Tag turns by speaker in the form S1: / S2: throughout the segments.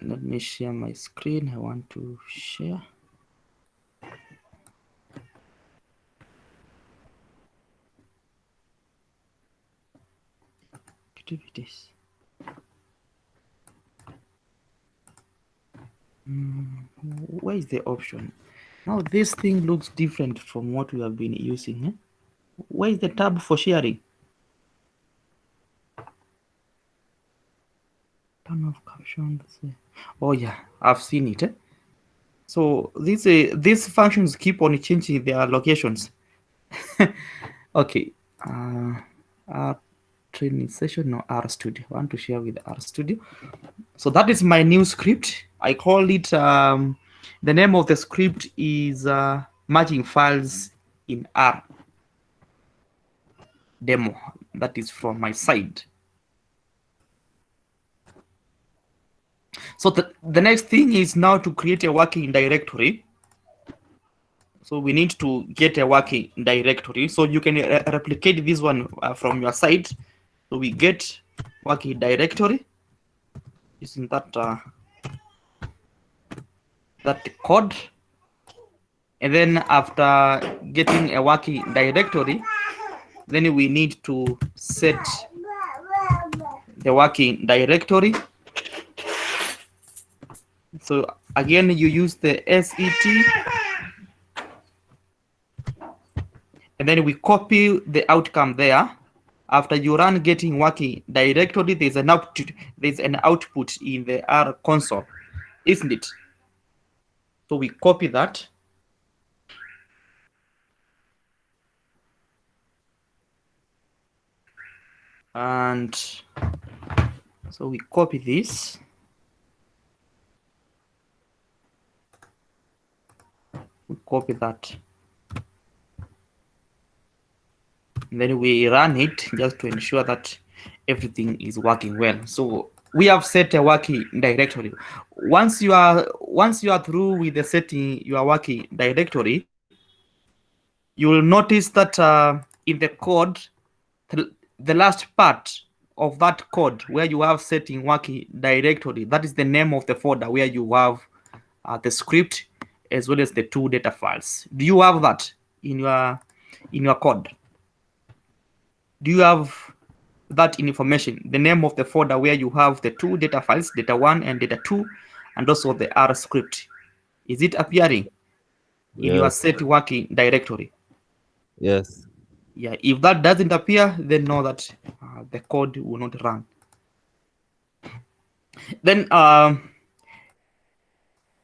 S1: Let me share my screen. I want to share. Activities. Where is the option? Now this thing looks different from what we have been using. Eh? Where is the tab for sharing? Turn off captions. Oh yeah, I've seen it. Eh? So these functions keep on changing their locations. Okay. Our training session, no, R Studio. I want to share with R Studio. So that is my new script. I call it, the name of the script is merging files in R demo. That is from my side. So the next thing is now to create a working directory. So we need to get a working directory. So you can replicate this one from your side. So we get working directory. Isn't that that code? And then after getting a working directory, then we need to set the working directory. So again, you use the SET, and then we copy the outcome there. After you run getting working directory, there's an output in the R console, isn't it? So we copy that. And so we copy this. We copy that. And then we run it just to ensure that everything is working well. So we have set a working directory. Once you are through with the setting your working directory, you will notice that in the code, the last part of that code where you have setting working directory, that is the name of the folder where you have the script as well as the two data files. Do you have that in your code? Do you have that information, the name of the folder where you have the two data files, data 1 and data 2, and also the R script? Is it appearing in your set working directory?
S2: Yes.
S1: Yeah, if that doesn't appear, then know that the code will not run. Then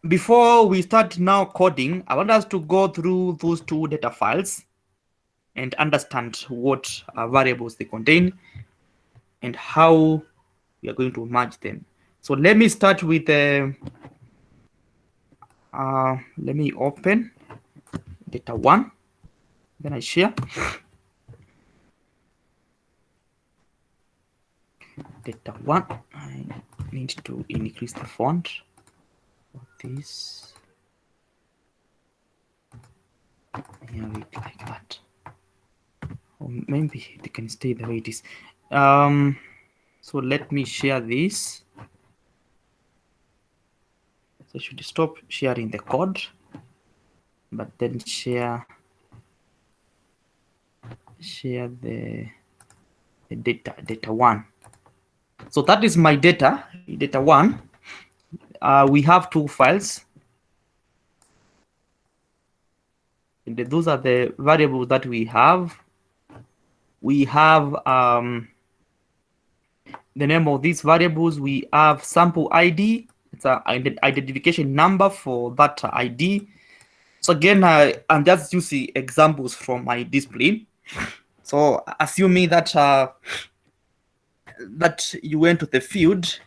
S1: before we start now coding, I want us to go through those two data files and understand what variables they contain and how we are going to merge them. So let me start with let me open data 1, then I share data 1. I need to increase the font of this. Here it like that, or maybe it can stay the way it is. So let me share this. So I should stop sharing the code, but then share the data 1. So that is my data 1. We have two files, and those are the variables that we have. We have the name of these variables. We have sample ID. It's an identification number for that ID. So again, I'm just using examples from my discipline. So assuming that that you went to the field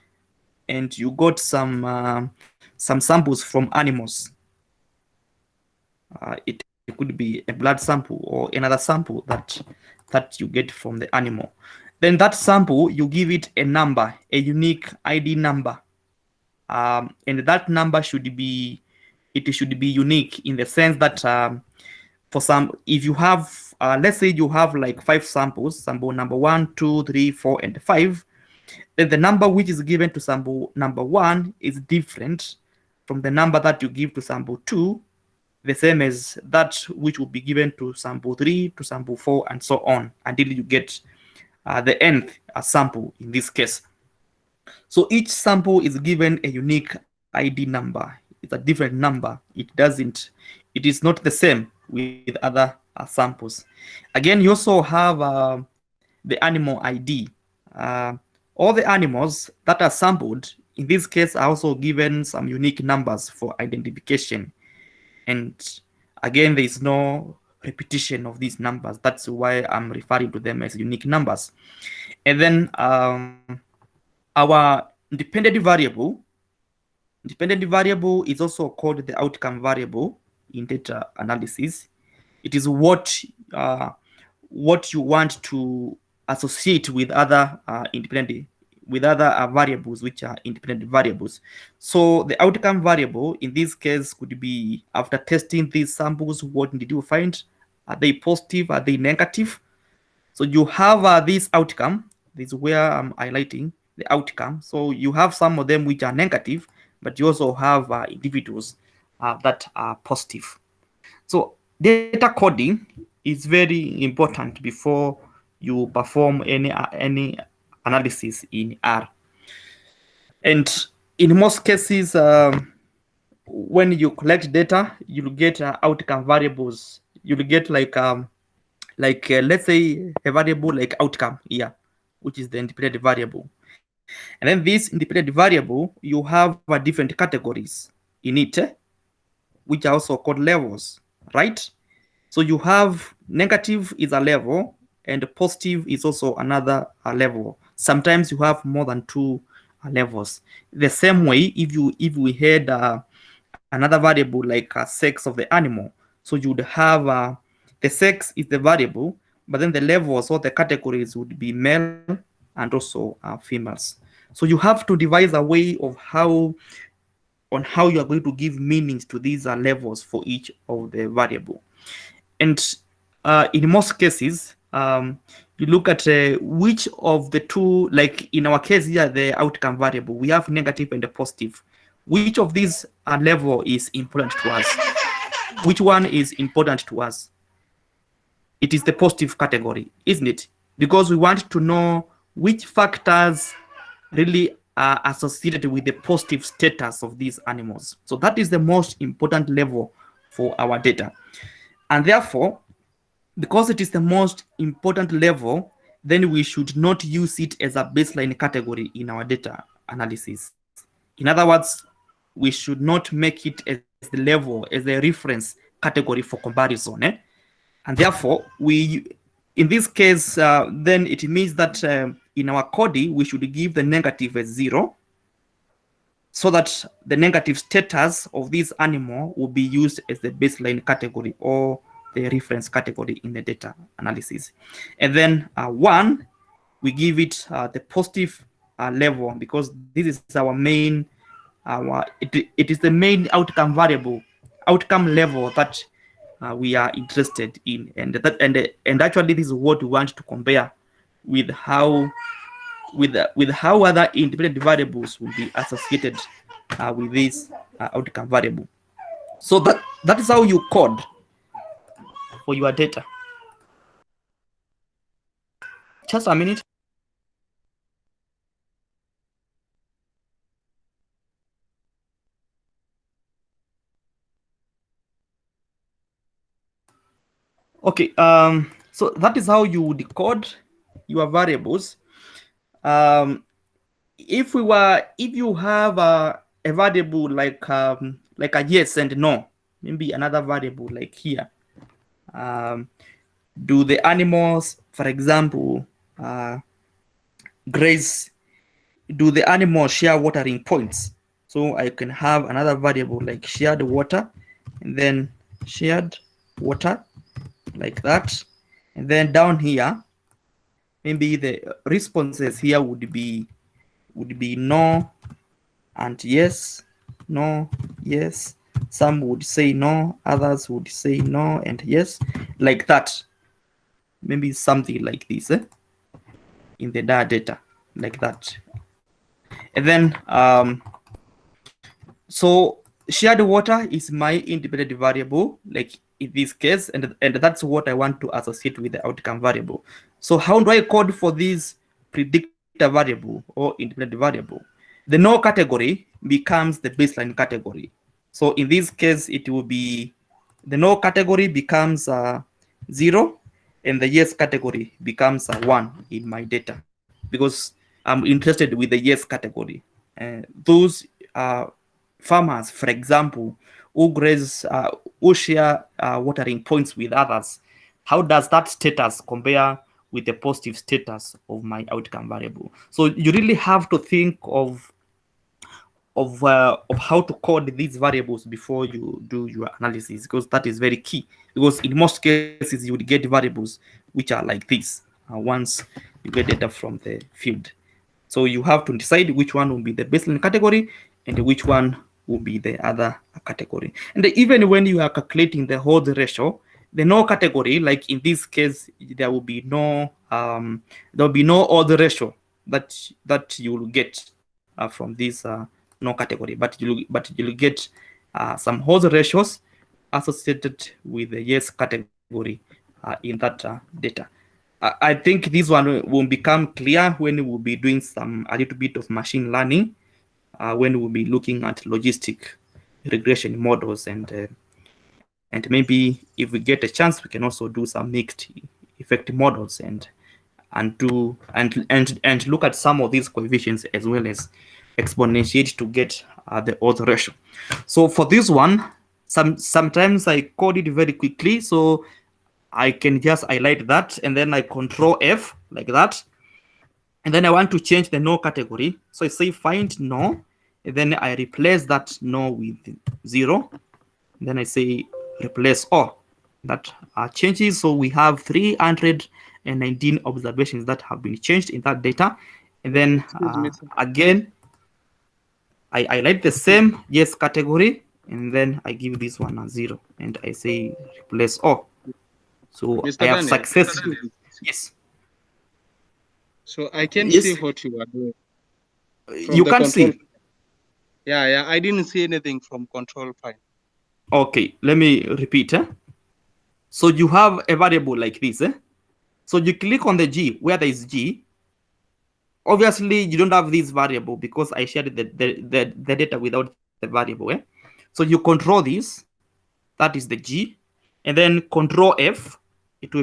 S1: and you got some samples from animals. It could be a blood sample or another sample that you get from the animal. Then that sample, you give it a number, a unique ID number, and that number should be unique in the sense that for some, if you have let's say you have like 5 samples, sample number 1, 2, 3, 4, and 5, then the number which is given to sample number 1 is different from the number that you give to sample 2, the same as that which will be given to sample 3, to sample 4, and so on, until you get the nth sample in this case. So each sample is given a unique ID number. It's a different number. It is not the same with other samples. Again, you also have the animal ID. Uh, all the animals that are sampled in this case are also given some unique numbers for identification. And again, there is no repetition of these numbers. That's why I'm referring to them as unique numbers. And then our dependent variable is also called the outcome variable in data analysis. It is what you want to associate with other variables which are independent variables. So the outcome variable in this case could be, after testing these samples, what did you find? Are they positive? Are they negative? So you have this outcome. This is where I'm highlighting the outcome. So you have some of them which are negative, but you also have individuals that are positive. So data coding is very important before you perform any analysis in R. And in most cases, when you collect data, you'll get outcome variables. You'll get let's say a variable like outcome here, which is the independent variable. And then this independent variable, you have different categories in it, which are also called levels, right? So you have negative is a level, and positive is also another level. Sometimes you have more than two levels. The same way, if we had another variable like sex of the animal, so you would have the sex is the variable, but then the levels or the categories would be male and also females. So you have to devise a way of how you are going to give meanings to these levels for each of the variable. And in most cases, you look at which of the two, like in our case here, the outcome variable, we have negative and positive. Which of these level is important to us? Which one is important to us? It is the positive category, isn't it? Because we want to know which factors really are associated with the positive status of these animals. So that is the most important level for our data. And therefore, because it is the most important level, then we should not use it as a baseline category in our data analysis. In other words, we should not make it as the level, as a reference category for comparison. And therefore, in this case, then it means that in our coding, we should give the negative as 0, so that the negative status of this animal will be used as the baseline category or the reference category in the data analysis. And then 1, we give it the positive level, because this is our main, it is the main outcome variable, outcome level that we are interested in, and actually this is what we want to compare with how other independent variables will be associated with this outcome variable. So that is how you code for your data. Just a minute. Okay, so that is how you decode your variables. If you have a variable like a yes and no, maybe another variable like here, do the animals, for example, graze? Do the animals share watering points? So I can have another variable like shared water, and then shared water, like that. And then down here, maybe the responses here would be no and yes, no, yes. Some would say no, others would say no and yes, like that. Maybe something like this in the data, like that. And then so shared water is my independent variable, like in this case, and that's what I want to associate with the outcome variable. So how do I code for this predictor variable or independent variable? The no category becomes the baseline category. So in this case, it will be the no category becomes 0, and the yes category becomes 1 in my data, because I'm interested with the yes category. Those farmers, for example, who graze, who share watering points with others, how does that status compare with the positive status of my outcome variable? So you really have to think of how to code these variables before you do your analysis, because that is very key. Because in most cases you would get variables which are like this once you get data from the field. So you have to decide which one will be the baseline category and which one will be the other category. And even when you are calculating the odds ratio, the no category, like in this case, there will be no odds ratio that you will get from this no category, but you'll get some odds ratios associated with the yes category in that data. I think this one will become clear when we'll be doing a little bit of machine learning, when we'll be looking at logistic regression models, and maybe if we get a chance, we can also do some mixed effect models and look at some of these coefficients as well as exponentiate to get the odds ratio. So for this one, sometimes I code it very quickly, so I can just highlight that and then I control F like that. And then I want to change the no category. So I say find no, and then I replace that no with 0. And then I say replace all. That changes. So we have 319 observations that have been changed in that data. And then again, I highlight the same yes category, and then I give this one a 0, and I say replace all. So
S2: Mr.
S1: I have
S2: Daniel,
S1: successfully. Yes.
S2: So I can
S1: Yes.
S2: see what you are doing from
S1: You
S2: the
S1: can
S2: control.
S1: see.
S2: Yeah, I didn't see anything from control file.
S1: Okay, let me repeat. So you have a variable like this. So you click on the G where there is G. Obviously, you don't have this variable because I shared the data without the variable. So you control this. That is the G, and then control F. It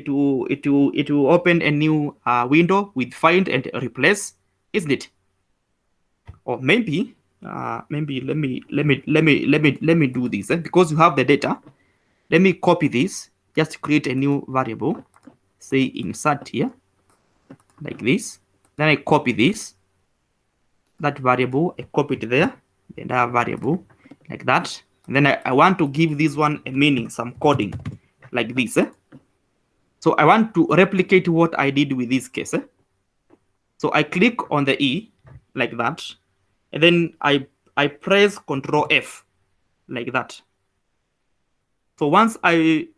S1: will open a new window with find and replace, isn't it? Or maybe let me do this because you have the data. Let me copy this, just create a new variable, say insert here like this. Then I copy this, that variable, I copy it there, the entire variable like that. And then I want to give this one a meaning, some coding like this. So I want to replicate what I did with this case. So I click on the E like that, and then I press Control F like that. So once I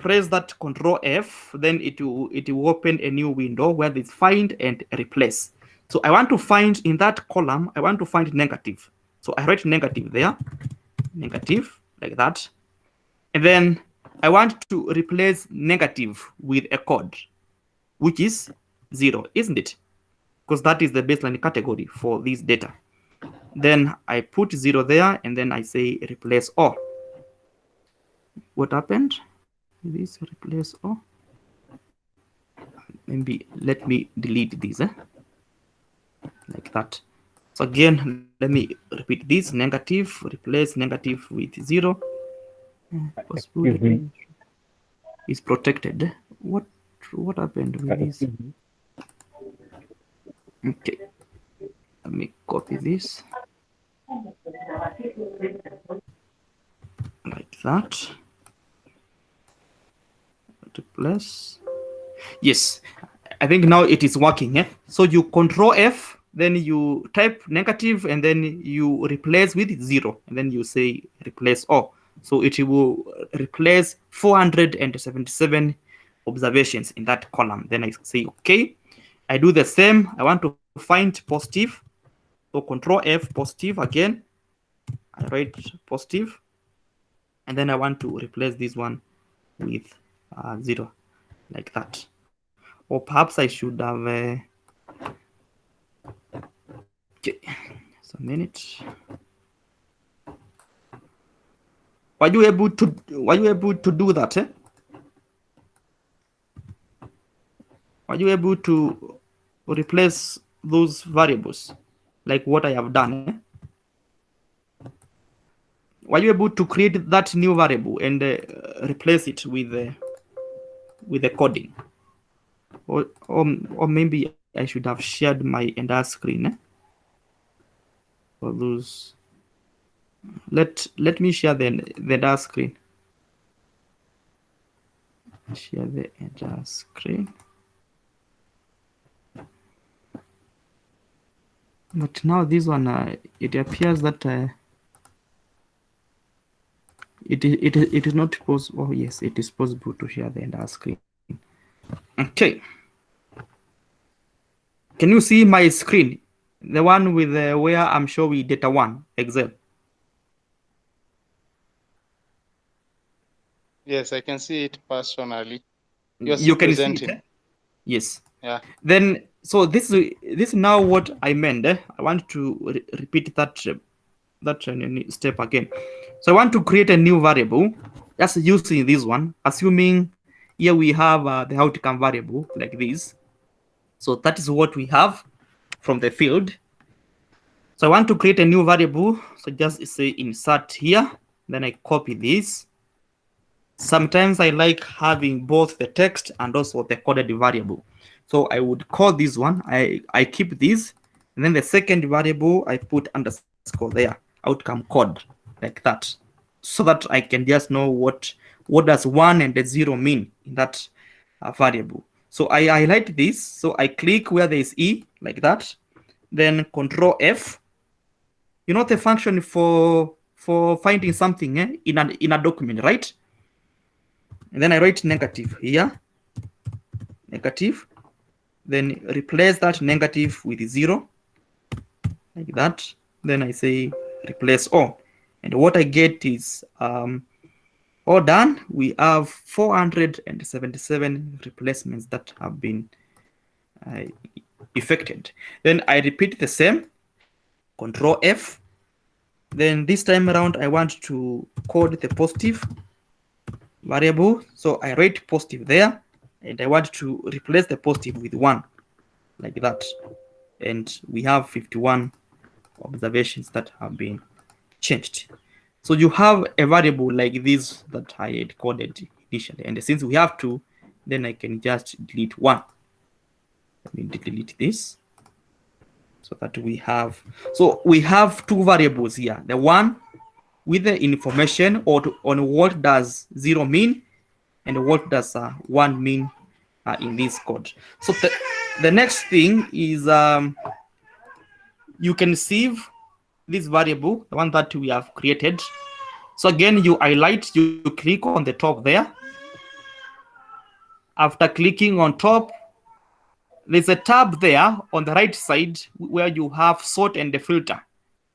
S1: press that Control F, then it will open a new window where there's find and replace. So I want to find in that column, I want to find negative. So I write negative there, negative like that. And then I want to replace negative with a code, which is 0, isn't it? Because that is the baseline category for this data. Then I put 0 there, and then I say replace all. What happened? This replace all. Maybe let me delete this like that. So again, let me repeat this: negative, replace negative with 0. Possibility is protected. What happened with this? Okay, let me copy this like that. Replace. Yes, I think now it is working. So you control F, then you type negative, and then you replace with 0, and then you say replace all. So it will replace 477 observations in that column. Then I say okay. I do the same. I want to find positive. So Control F, positive again. I write positive, and then I want to replace this one with 0, like that. Or perhaps I should have okay, just a minute. Were you able to do that? Were you able to replace those variables like what I have done? Were you able to create that new variable and replace it with the coding? Or maybe I should have shared my entire screen for those. Let me share the entire screen. Share the entire screen. But now this one, it appears that it is not possible. Oh yes, it is possible to share the entire screen. Okay. Can you see my screen? The one with where I'm showing data 1, Excel.
S2: Yes, I can see it personally. You're
S1: You
S2: still
S1: can see
S2: presenting.
S1: it. Yes.
S2: Yeah.
S1: Then so this is now what I meant. I want to repeat that step again. So I want to create a new variable just using this one, assuming here we have the outcome variable like this. So that is what we have from the field. So I want to create a new variable. So just say insert here. Then I copy this. Sometimes I like having both the text and also the coded variable. So I would call this one, I keep this, and then the second variable I put underscore there, outcome code, like that, so that I can just know what does 1 and the 0 mean in that variable. So I highlight this, so I click where there is E, like that, then Control F. You know the function for finding something in a document, right? And then I write negative here, negative, then replace that negative with 0, like that. Then I say replace all, and what I get is all done. We have 477 replacements that have been effected. Then I repeat the same, Control F. Then this time around I want to code the positive variable, so I write positive there, and I want to replace the positive with 1, like that, and we have 51 observations that have been changed. So you have a variable like this that I had coded initially, and since we have 2, then I can just delete 1. Let me delete this, so that we have 2 variables here, the one with the information on what does 0 mean and what does 1 mean in this code. So the next thing is you can save this variable, the one that we have created. So again, you highlight, you click on the top there. After clicking on top, there's a tab there on the right side where you have sort and the filter.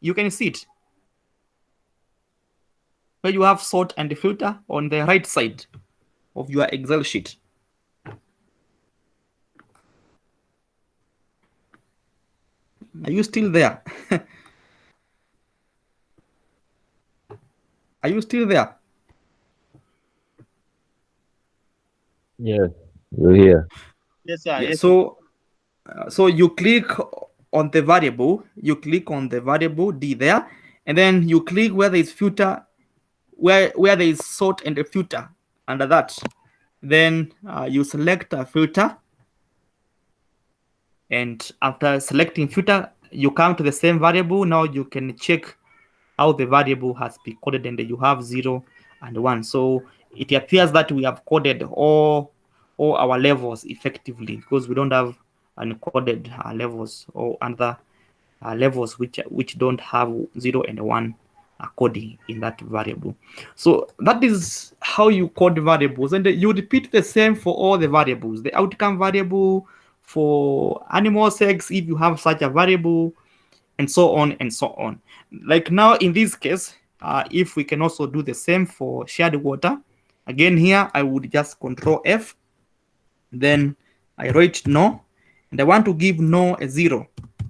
S1: You can see it. Where you have sort and the filter on the right side of your Excel sheet. Are you still there? Are you still there?
S3: Yes, you're here.
S2: Yes, sir.
S1: Yeah.
S2: Yes, sir.
S1: So you click on the variable. You click on the variable D there, and then you click where there is filter, where there is sort and a filter under that. Then you select a filter, and after selecting filter, you come to the same variable. Now you can check how the variable has been coded, and you have 0 and 1. So it appears that we have coded all our levels effectively, because we don't have uncoded levels or other levels which don't have 0 and 1 coding in that variable. So that is how you code variables, and you repeat the same for all the variables. The outcome variable for animal sex, if you have such a variable, and so on and so on. Like now in this case, if we can also do the same for shared water, again here I would just control F, then I write no, and I want to give no a 0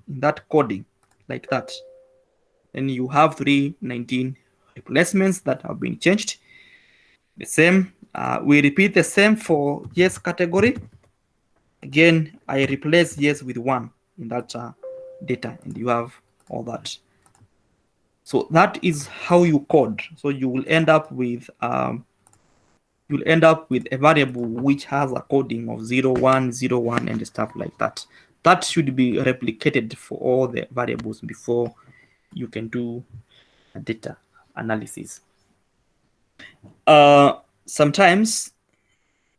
S1: in that coding, like that. Then you have 319 replacements that have been changed. The same, we repeat the same for yes category. Again, I replace yes with 1 in that data, and you have all that. So that is how you code. So you will end up with a variable which has a coding of 0, 1, 0, 1, and stuff like that. That should be replicated for all the variables before you can do a data analysis. Sometimes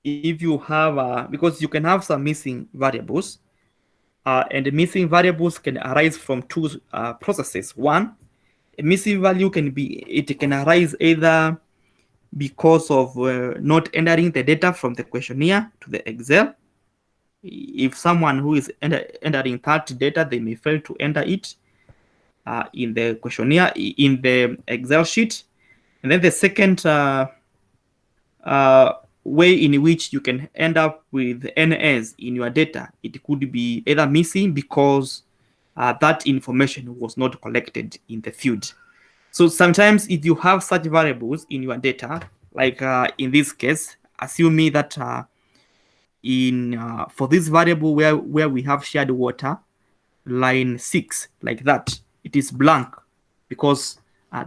S1: if you have, because you can have some missing variables, and the missing variables can arise from two processes. One, a missing value can arise either because of not entering the data from the questionnaire to the Excel. If someone who is entering that data, they may fail to enter it in the questionnaire, in the Excel sheet. And then the second way in which you can end up with NS in your data, it could be either missing because that information was not collected in the field. So sometimes if you have such variables in your data, like in this case, assuming that for this variable where we have shared water, line 6, like that, it is blank because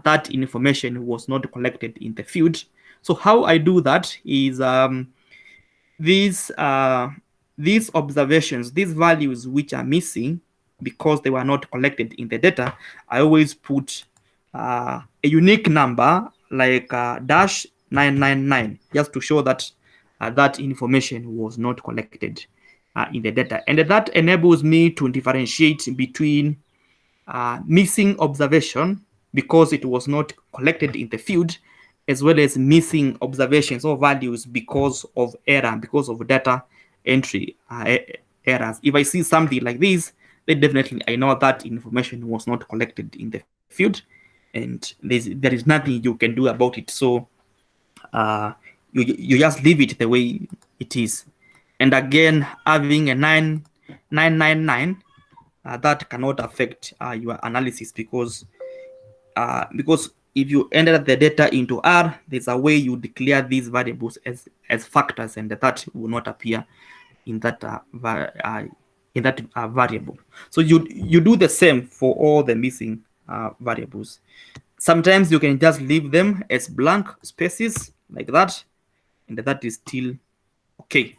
S1: that information was not collected in the field. So how I do that is these observations, these values which are missing because they were not collected in the data, I always put a unique number like dash 999 just to show that that information was not collected in the data. And that enables me to differentiate between missing observation because it was not collected in the field, as well as missing observations or values because of error, because of data entry errors. If I see something like this, then definitely I know that information was not collected in the field, and there is nothing you can do about it. So you just leave it the way it is. And again, having a 999, that cannot affect your analysis because if you enter the data into R, there's a way you declare these variables as factors, and that will not appear in that variable. So you do the same for all the missing variables. Sometimes you can just leave them as blank spaces like that, and that is still okay.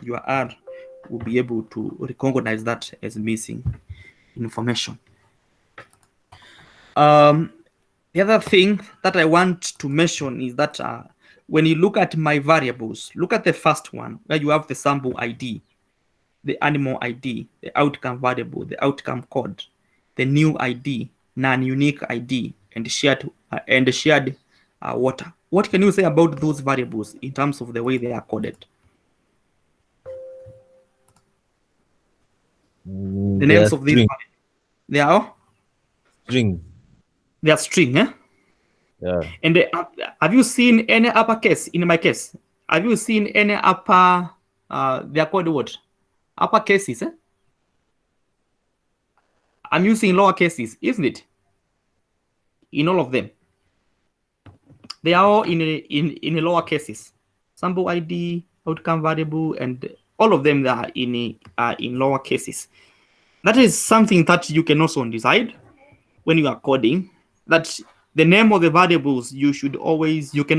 S1: Your R will be able to recognize that as missing information. The other thing that I want to mention is that when you look at my variables, look at the first one where you have the sample ID, the animal ID, the outcome variable, the outcome code, the new ID, non-unique ID, and shared water. What can you say about those variables in terms of the way they are coded? The names of these, they are
S3: string.
S1: They are string, eh?
S3: Yeah.
S1: And have you seen any uppercase in my case? Have you seen any upper? They are called what? Upper cases, eh? I'm using lower cases, isn't it? In all of them, they are all in lower cases. Sample ID, outcome variable, and all of them are in lower cases. That is something that you can also decide when you are coding, that the name of the variables you can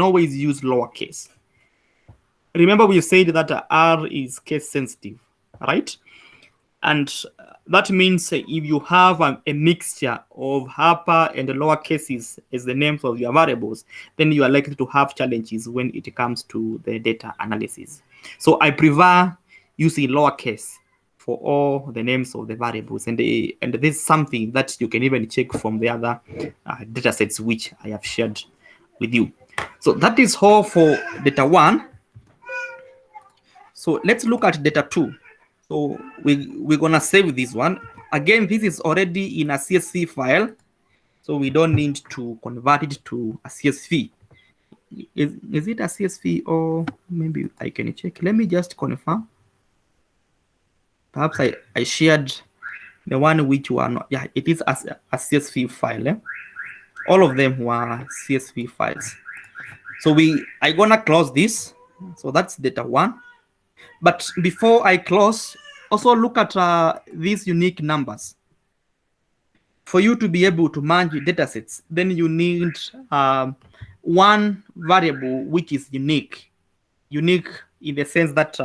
S1: always use lowercase. Remember we said that R is case sensitive, right? And that means if you have a mixture of upper and lower cases as the names of your variables, then you are likely to have challenges when it comes to the data analysis. So I prefer using lowercase for all the names of the variables, and this is something that you can even check from the other data sets which I have shared with you. So that is all for data 1. So let's look at data 2. So we're gonna save this one. Again, this is already in a CSV file, so we don't need to convert it to a CSV. Is it a CSV, or maybe I can check? Let me just confirm. Perhaps I shared the one which were not. Yeah, it is a CSV file. All of them were CSV files. So I gonna close this. So that's data one. But before I close, also look at these unique numbers. For you to be able to manage datasets, then you need one variable which is unique. Unique in the sense that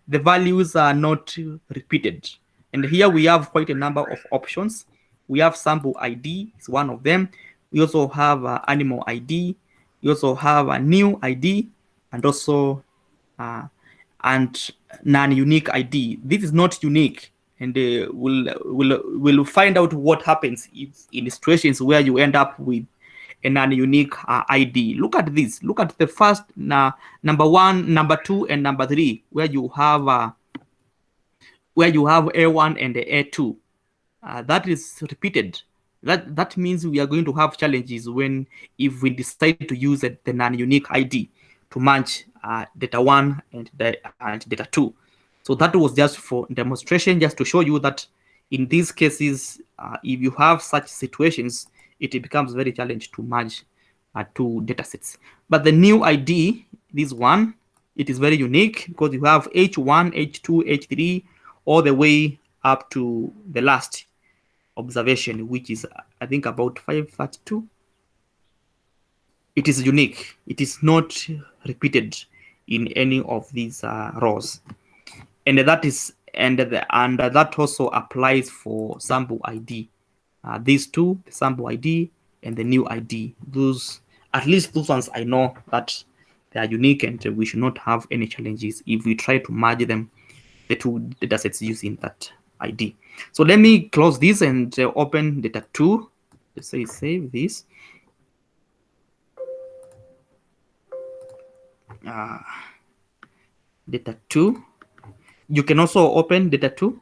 S1: the values are not repeated. And here we have quite a number of options. We have sample ID is one of them. We also have animal ID. We also have a new ID, and also and non-unique ID. This is not unique, and we'll find out what happens if in situations where you end up with a non-unique ID. Look at this. Look at the first number one, number two, and number three, where you have A1 and A2. That is repeated. That means we are going to have challenges if we decide to use the non-unique ID to match data one and data two. So that was just for demonstration, just to show you that in these cases, if you have such situations, it becomes very challenging to merge two datasets. But the new ID, this one, it is very unique because you have H1, H2, H3, all the way up to the last observation, which is, I think, about 532. It is unique. It is not repeated in any of these rows, and that also applies for sample ID. These two, the sample ID and the new ID, at least those ones I know that they are unique, and we should not have any challenges if we try to merge them, the two datasets using that ID. So let me close this and open data 2. Let's say save this. Data 2. You can also open data 2.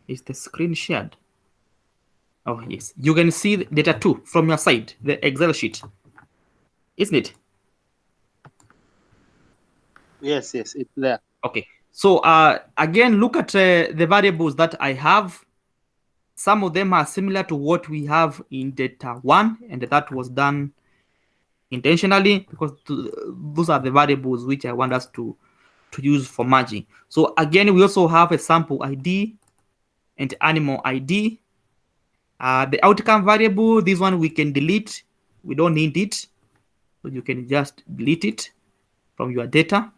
S1: Is the screen shared? Oh, yes. You can see data 2 from your side, the Excel sheet, isn't it?
S2: Yes, it's there.
S1: Okay. So again, look at the variables that I have. Some of them are similar to what we have in data 1, and that was done intentionally because those are the variables which I want us to use for merging. So again, we also have a sample ID and animal ID. The outcome variable, this one we can delete. We don't need it. So you can just delete it from your data.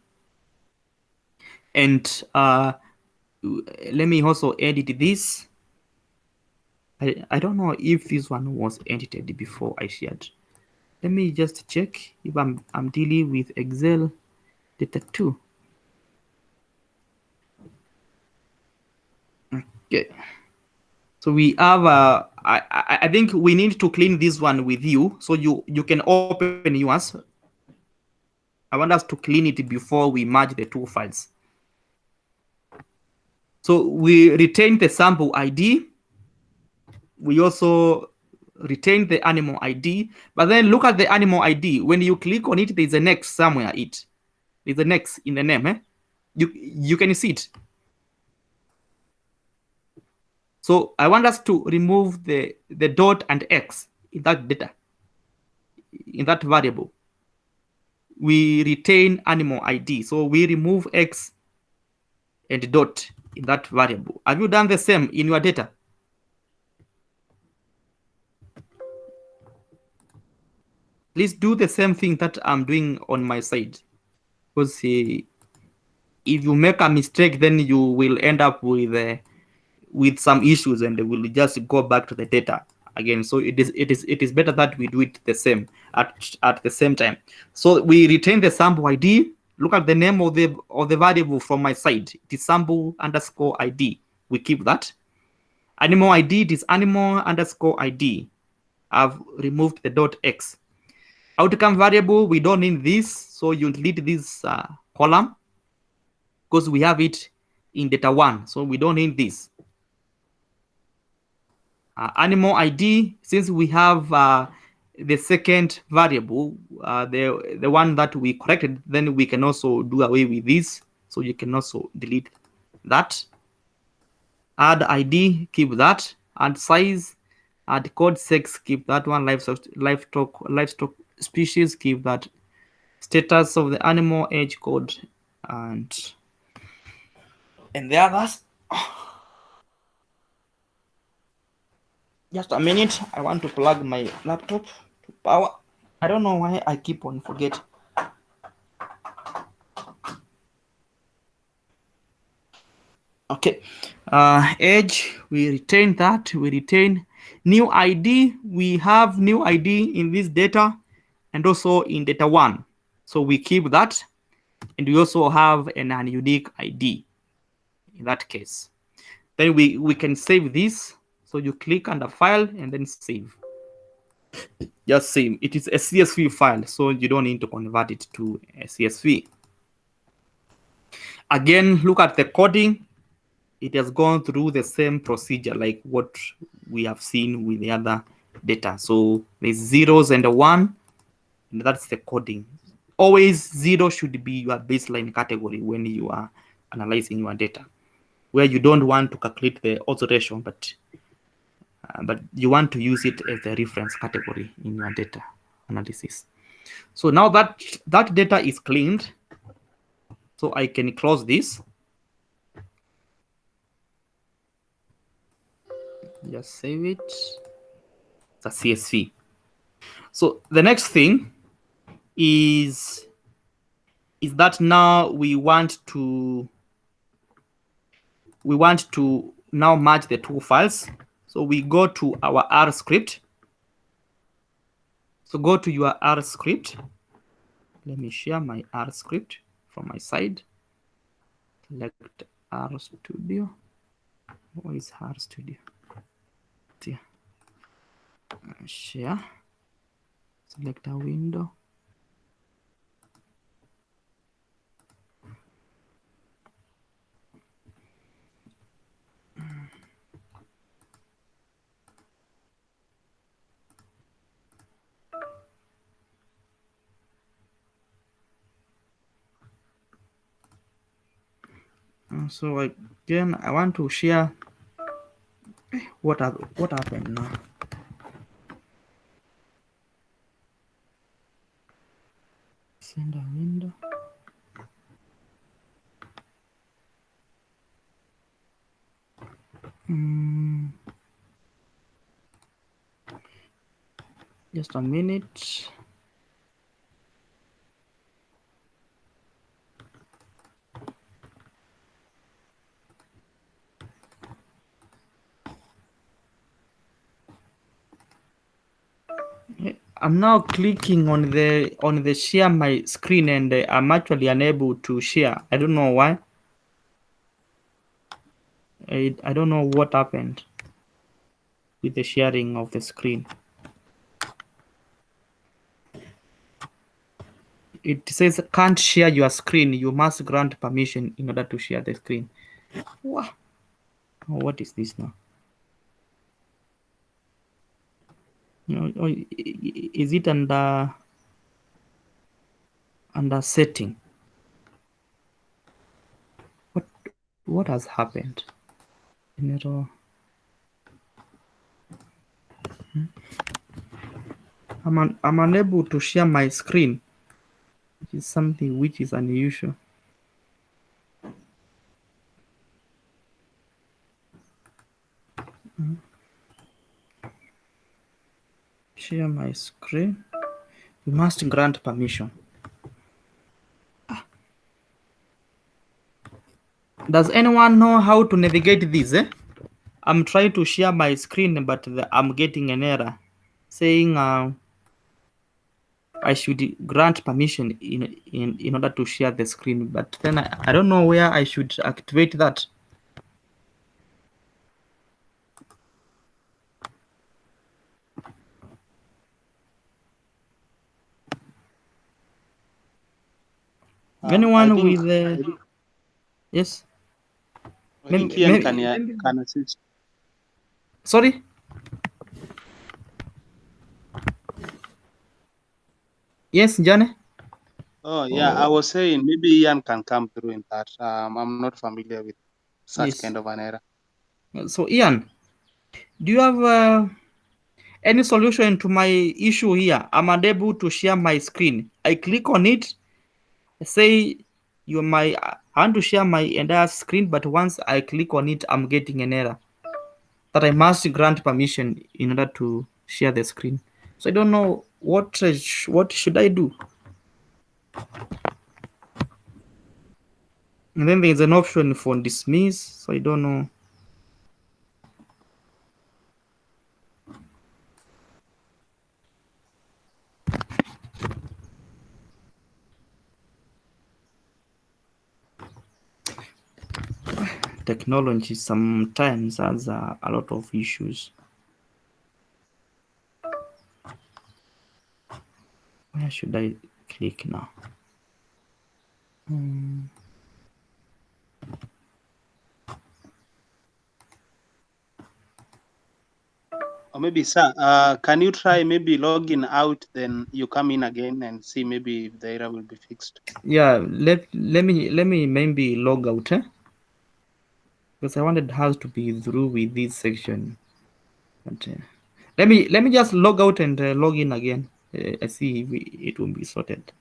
S1: And let me also edit this. I don't know if this one was edited before I shared. Let me just check if I'm dealing with Excel data 2. Okay. So we have I think we need to clean this one with you, so you can open yours. I want us to clean it before we merge the two files. So we retain the sample ID. We also retain the animal ID, but then look at the animal ID. When you click on it, there's a next somewhere. There's a next in the name. You can see it. So I want us to remove the dot and X in that data, in that variable. We retain animal ID. So we remove X and dot in that variable. Have you done the same in your data? Please do the same thing that I'm doing on my side. Because if you make a mistake, then you will end up with some issues, and we'll just go back to the data again. So it is better that we do it the same at the same time. So we retain the sample ID. Look at the name of the variable from my side. It is sample underscore ID. We keep that. Animal ID, it is animal underscore ID. I've removed the dot X. Outcome variable, we don't need this, so you delete this column because we have it in data 1, so we don't need this. Animal ID, since we have the second variable, the one that we corrected, then we can also do away with this, so you can also delete that. Add ID, keep that. Add size, add code sex, keep that one. Livestock species, keep that. Status of the animal, age, code, and the others. Just a minute, I want to plug my laptop to power. I don't know why I keep on forgetting. Okay, age, we retain that. We retain new ID. We have new ID in this data and also in data 1. So we keep that, and we also have an unique ID in that case. Then we can save this. So you click on the file and then save. Just save. It is a CSV file, so you don't need to convert it to a CSV. Again, look at the coding. It has gone through the same procedure like what we have seen with the other data. So there's zeros and a 1, and that's the coding. Always 0 should be your baseline category when you are analyzing your data, where you don't want to calculate the alteration, but you want to use it as the reference category in your data analysis. So now that data is cleaned, so I can close this. Just save it. The CSV. So the next thing is that now we want to now merge the two files. So we go to our R script. So go to your R script. Let me share my R script from my side. Select R Studio. Where is R Studio? Here. Share. Select a window. So again, I want to share what happened now. Send a window. Just a minute. I'm now clicking on the share my screen, and I'm actually unable to share. I don't know why. I don't know what happened with the sharing of the screen. It says can't share your screen. You must grant permission in order to share the screen. What? Oh, what is this now? Oh, is it under setting? What has happened? I'm unable to share my screen, which is something which is unusual. Share my screen. You must grant permission. Does anyone know how to navigate this? I'm trying to share my screen, but I'm getting an error saying I should grant permission in order to share the screen, but then I don't know where I should activate that.
S2: I
S1: Anyone
S2: think
S1: with yes?
S2: Ian
S1: Maybe,
S2: can assist.
S1: sorry. Yes, Jane.
S2: Oh yeah, I
S1: Oh,
S2: was saying maybe Ian can come through in that. I'm not familiar with such
S1: yes.
S2: kind of an error.
S1: So, Ian, do you have any solution to my issue here? I'm unable to share my screen. I click on it, say I want to share my entire screen, but once I click on it, I'm getting an error that I must grant permission in order to share the screen. So I don't know what should I do. And then there's an option for dismiss. So I don't know. Technology sometimes has a lot of issues. Where should I click now?
S2: Or maybe, sir, can you try maybe logging out, then you come in again and see maybe if the error will be fixed.
S1: Yeah, let me maybe log out, because I wanted us to be through with this section. But let me just log out and log in again. I see if it will be sorted.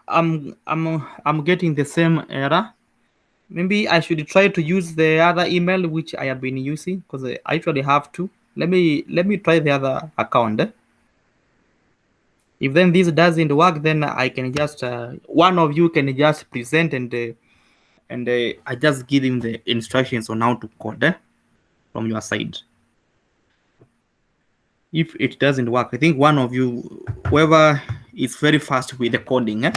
S1: I'm getting the same error. Maybe I should try to use the other email which I have been using, because I actually have two. Let me try the other account. If then this doesn't work, then I can just one of you can just present and I just give him the instructions on how to code from your side. If it doesn't work, I think one of you, whoever is very fast with the coding,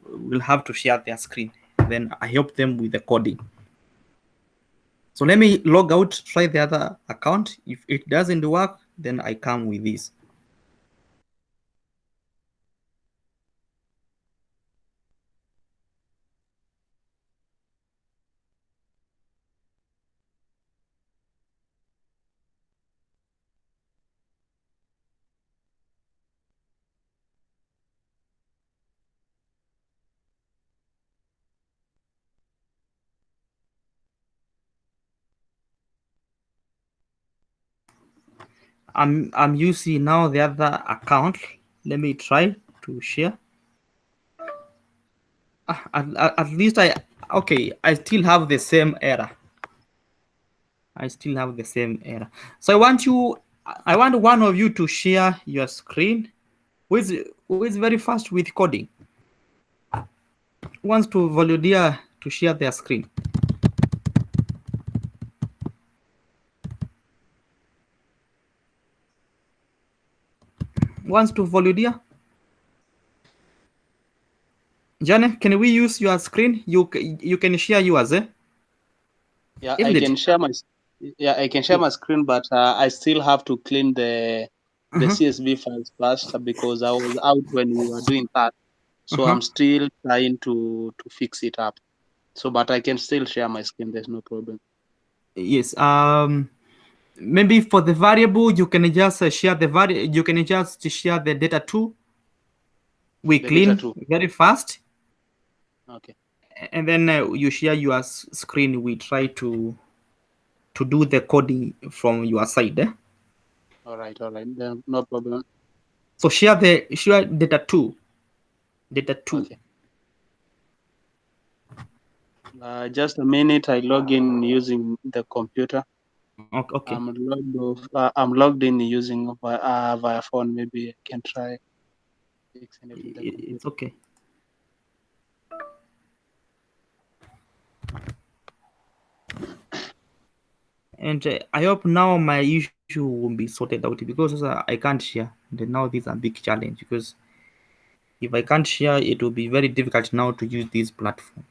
S1: will have to share their screen. Then I help them with the coding. So let me log out, try the other account. If it doesn't work, then I come with this. I'm using now the other account. Let me try to share. At least I still have the same error. So I want one of you to share your screen. Who is very fast with coding? Who wants to volunteer to share their screen? Wants to volunteer? Jane, can we use your screen? You can share yours,
S2: Yeah,
S1: isn't it?
S2: I can share my screen, but I still have to clean the
S1: Uh-huh.
S2: CSV files first because I was out when we were doing that. So
S1: Uh-huh.
S2: I'm still trying to fix it up. So, but I can still share my screen. There's no problem.
S1: Yes. maybe for the variable you can just share the you can just share the data too. We
S2: The data
S1: clean
S2: too.
S1: very fast,
S2: Okay.
S1: and then you share your screen. We try to do the coding from your side.
S2: All right. Then no problem.
S1: So share data too. Data too.
S2: Okay. Just a minute. I log in using the computer.
S1: Okay.
S2: I'm logged in using via phone. Maybe I can try fixing it with the
S1: It's
S2: computer.
S1: okay. And I hope now my issue will be sorted out because I can't share. And now this is a big challenge because if I can't share, it will be very difficult now to use this platform.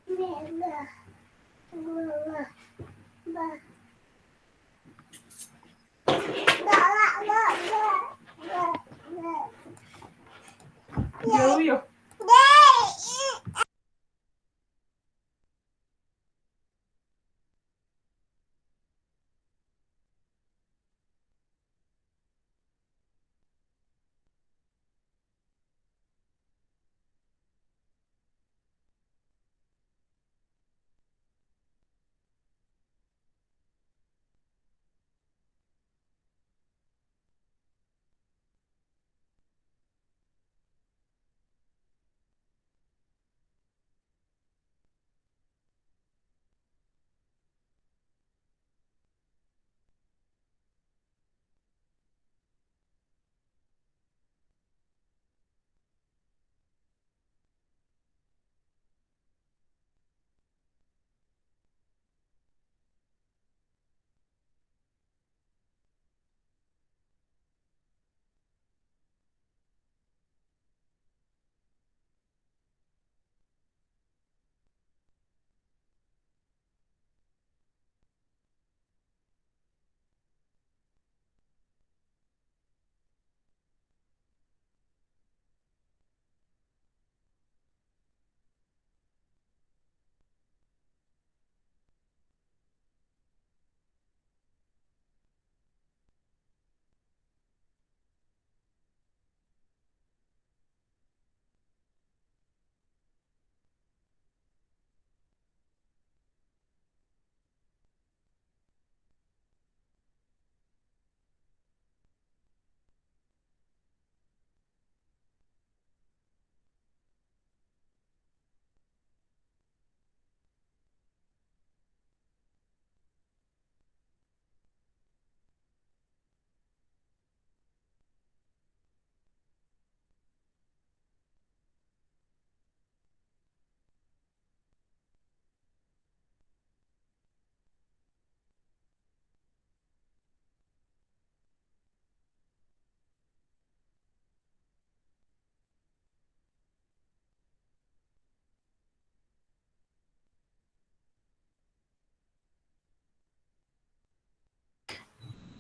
S2: Mhm.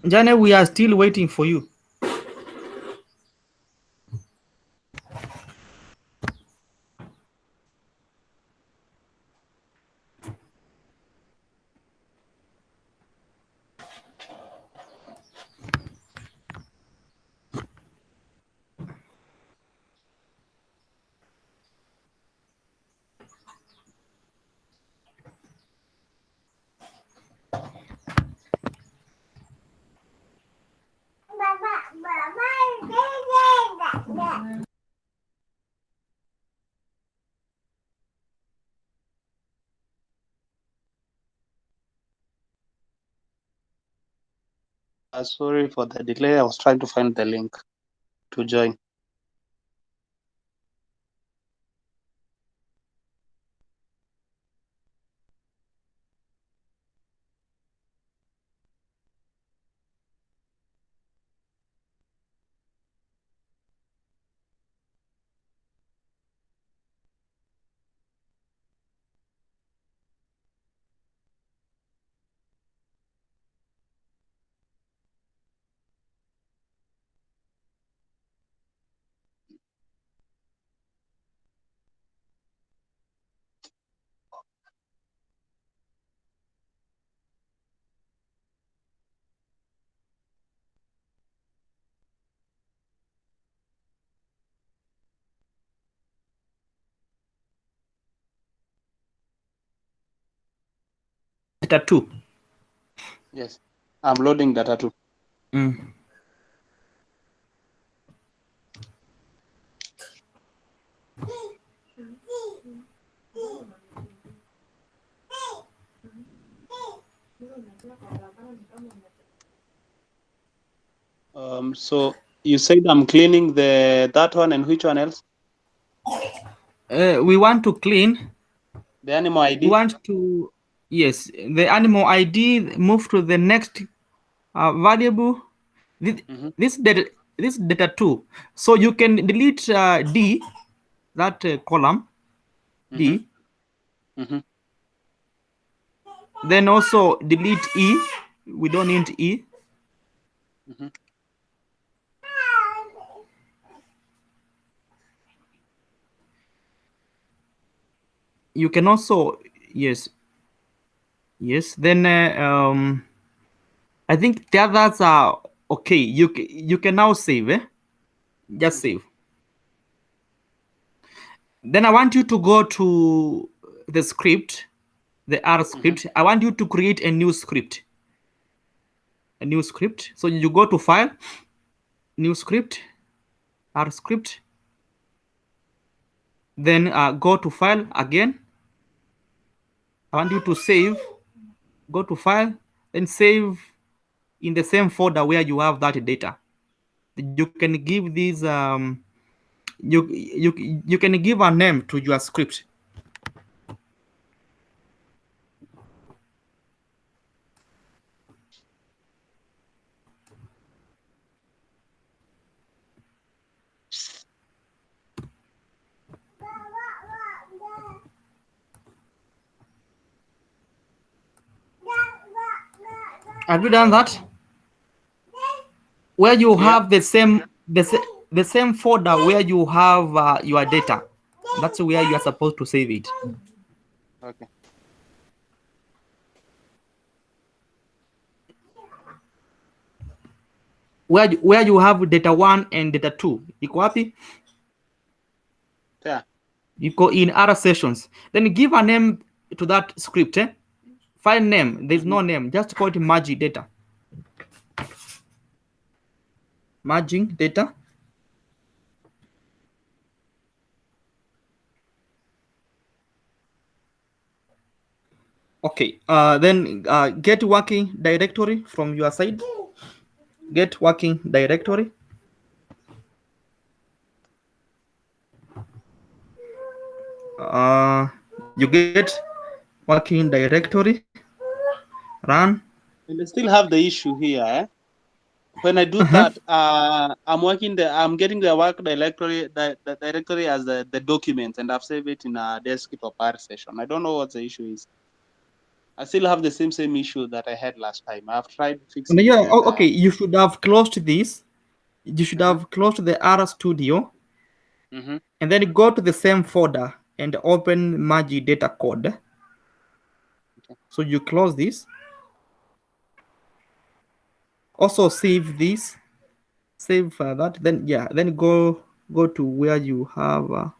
S1: Jane, we are still waiting for you.
S2: Sorry for the delay. I was trying to find the link to join.
S1: Data 2.
S2: Yes, I'm loading data too. So you said I'm cleaning that one, and which one else?
S1: We want to clean.
S2: The animal
S1: We
S2: ID.
S1: want to, yes, the animal ID, move to the next variable. This,
S2: Mm-hmm.
S1: this data 2. So you can delete D, that column
S2: Mm-hmm.
S1: D.
S2: Mm-hmm.
S1: Then also delete E. We don't need E.
S2: Mm-hmm.
S1: You can also, yes. Then I think the others are okay. You can now save. Just
S2: Mm-hmm.
S1: save. Then I want you to go to the script, the R script. I want you to create a new script. A new script. So you go to File, New Script, R script. Then go to File again. I want you to save. Go to File, then save in the same folder where you have that data. You can give these you can give a name to your script. Have you done that? Where you
S2: Yeah.
S1: have the same folder where you have your data. That's where you are supposed to save it.
S2: Okay.
S1: Where you have data 1 and data 2. Iko wapi?
S2: Yeah.
S1: You go in other sessions. Then give a name to that script. File name. There's no name. Just call it merging data. Merging data. Okay. Then get working directory from your side. Get working directory. You get working directory. Run.
S2: And I still have the issue here. When I do that, I'm getting the work directory, the directory as the document, and I've saved it in a desktop R session. I don't know what the issue is. I still have the same issue that I had last time. I've tried fixing it,
S1: Yeah.
S2: and
S1: Okay. You should have closed this. You should
S2: Mhm.
S1: have closed the R Studio,
S2: Mhm.
S1: and then go to the same folder and open merge data code. So you close this. Also save this. Save that. Then yeah. Then go to where you have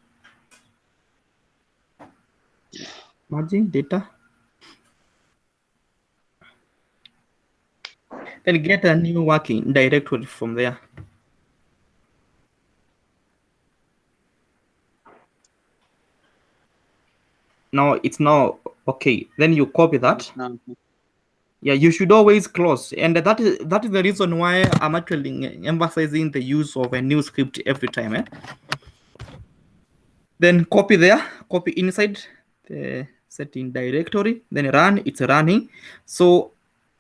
S1: merging data. Then get a new working directory from there. Now it's now okay. Then you copy that.
S2: Yes, now.
S1: Yeah, you should always close, and that is the reason why I'm actually emphasizing the use of a new script every time. Then copy there, copy inside the setting directory, then run. It's running. So,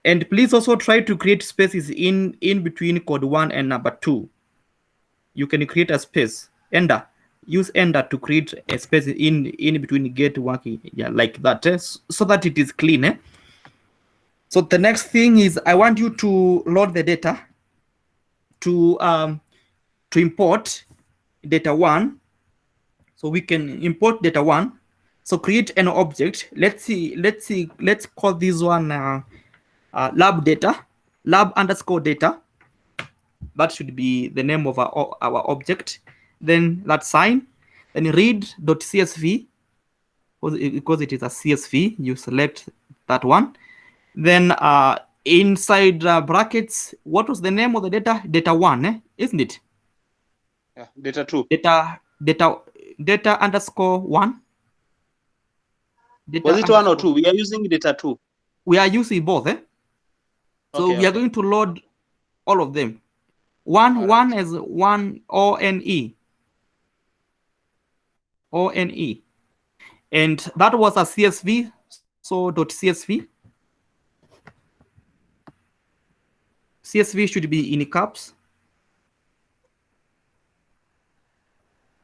S1: and please also try to create spaces in between code 1 and number 2. You can create a space, enter, use enter to create a space in between get working, yeah, like that, so that it is clean. So the next thing is I want you to load the data to import data 1. So we can import data 1. So create an object. Let's call this one lab data, lab underscore data. That should be the name of our object. Then that sign, then read.csv, because it is a CSV, you select that one. Then inside brackets, what was the name of the data? Data 1, isn't it?
S2: Yeah, data 2.
S1: Data underscore 1.
S2: Was it 1 or 2? We are using data 2.
S1: We are using both. So
S2: Okay,
S1: we are going to load all of them. One as one ONE. And that was a CSV. So .csv. CSV should be in caps.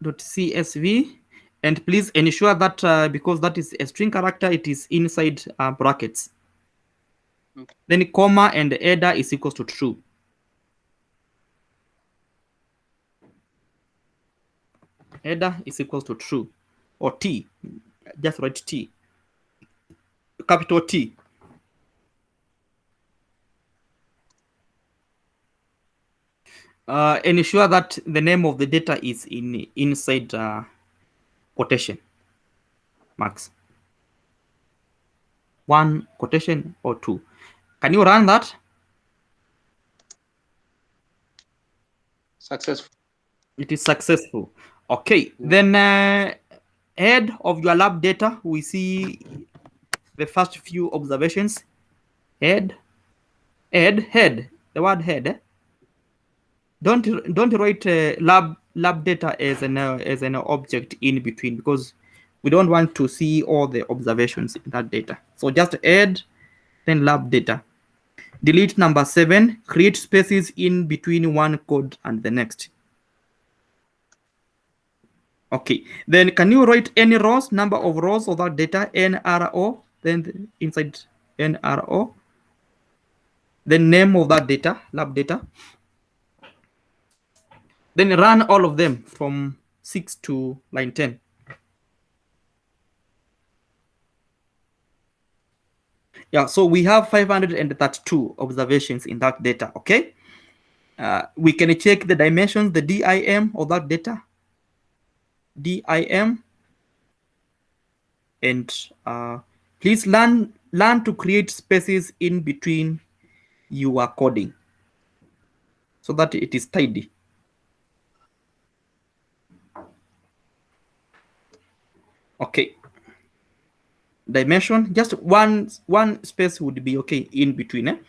S1: .csv. And please ensure that because that is a string character, it is inside brackets. Okay. Then comma and header is equals to true. Header is equals to true, or T. Just write T. Capital T. Ensure that the name of the data is inside quotation marks. 1 quotation or 2. Can you run that?
S2: Successful.
S1: It is successful. Okay. Then head of your lab data, we see the first few observations. Head. The word head. Don't write lab data as an object in between, because we don't want to see all the observations in that data. So just add, then lab data. Delete number 7. Create spaces in between one code and the next. Okay. Then can you write any rows, number of rows of that data, NRO, then inside NRO, the name of that data, lab data. Then run all of them from 6 to line 10. Yeah, so we have 532 observations in that data, okay? We can check the dimensions, the DIM of that data. DIM. And please learn to create spaces in between your coding so that it is tidy. Okay. Dimension, just one space would be okay in between,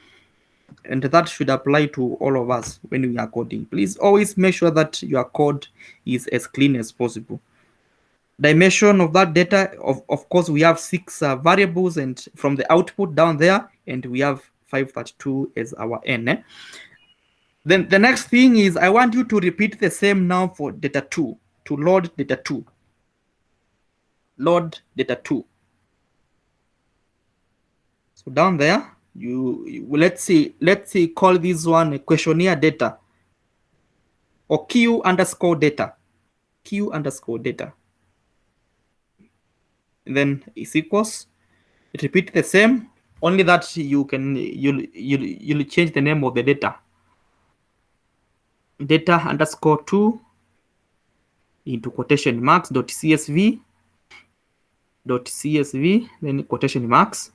S1: and that should apply to all of us when we are coding. Please always make sure that your code is as clean as possible. Dimension of that data, of course, we have 6 variables, and from the output down there, and we have 532 as our n. Then the next thing is I want you to repeat the same now for data 2, to load data 2. Load data 2. So down there, you let's see, call this one a questionnaire data, or Q underscore data. Q underscore data. And then is equals. Repeat the same, only that you'll change the name of the data. Data underscore 2 into quotation marks .csv, then quotation marks.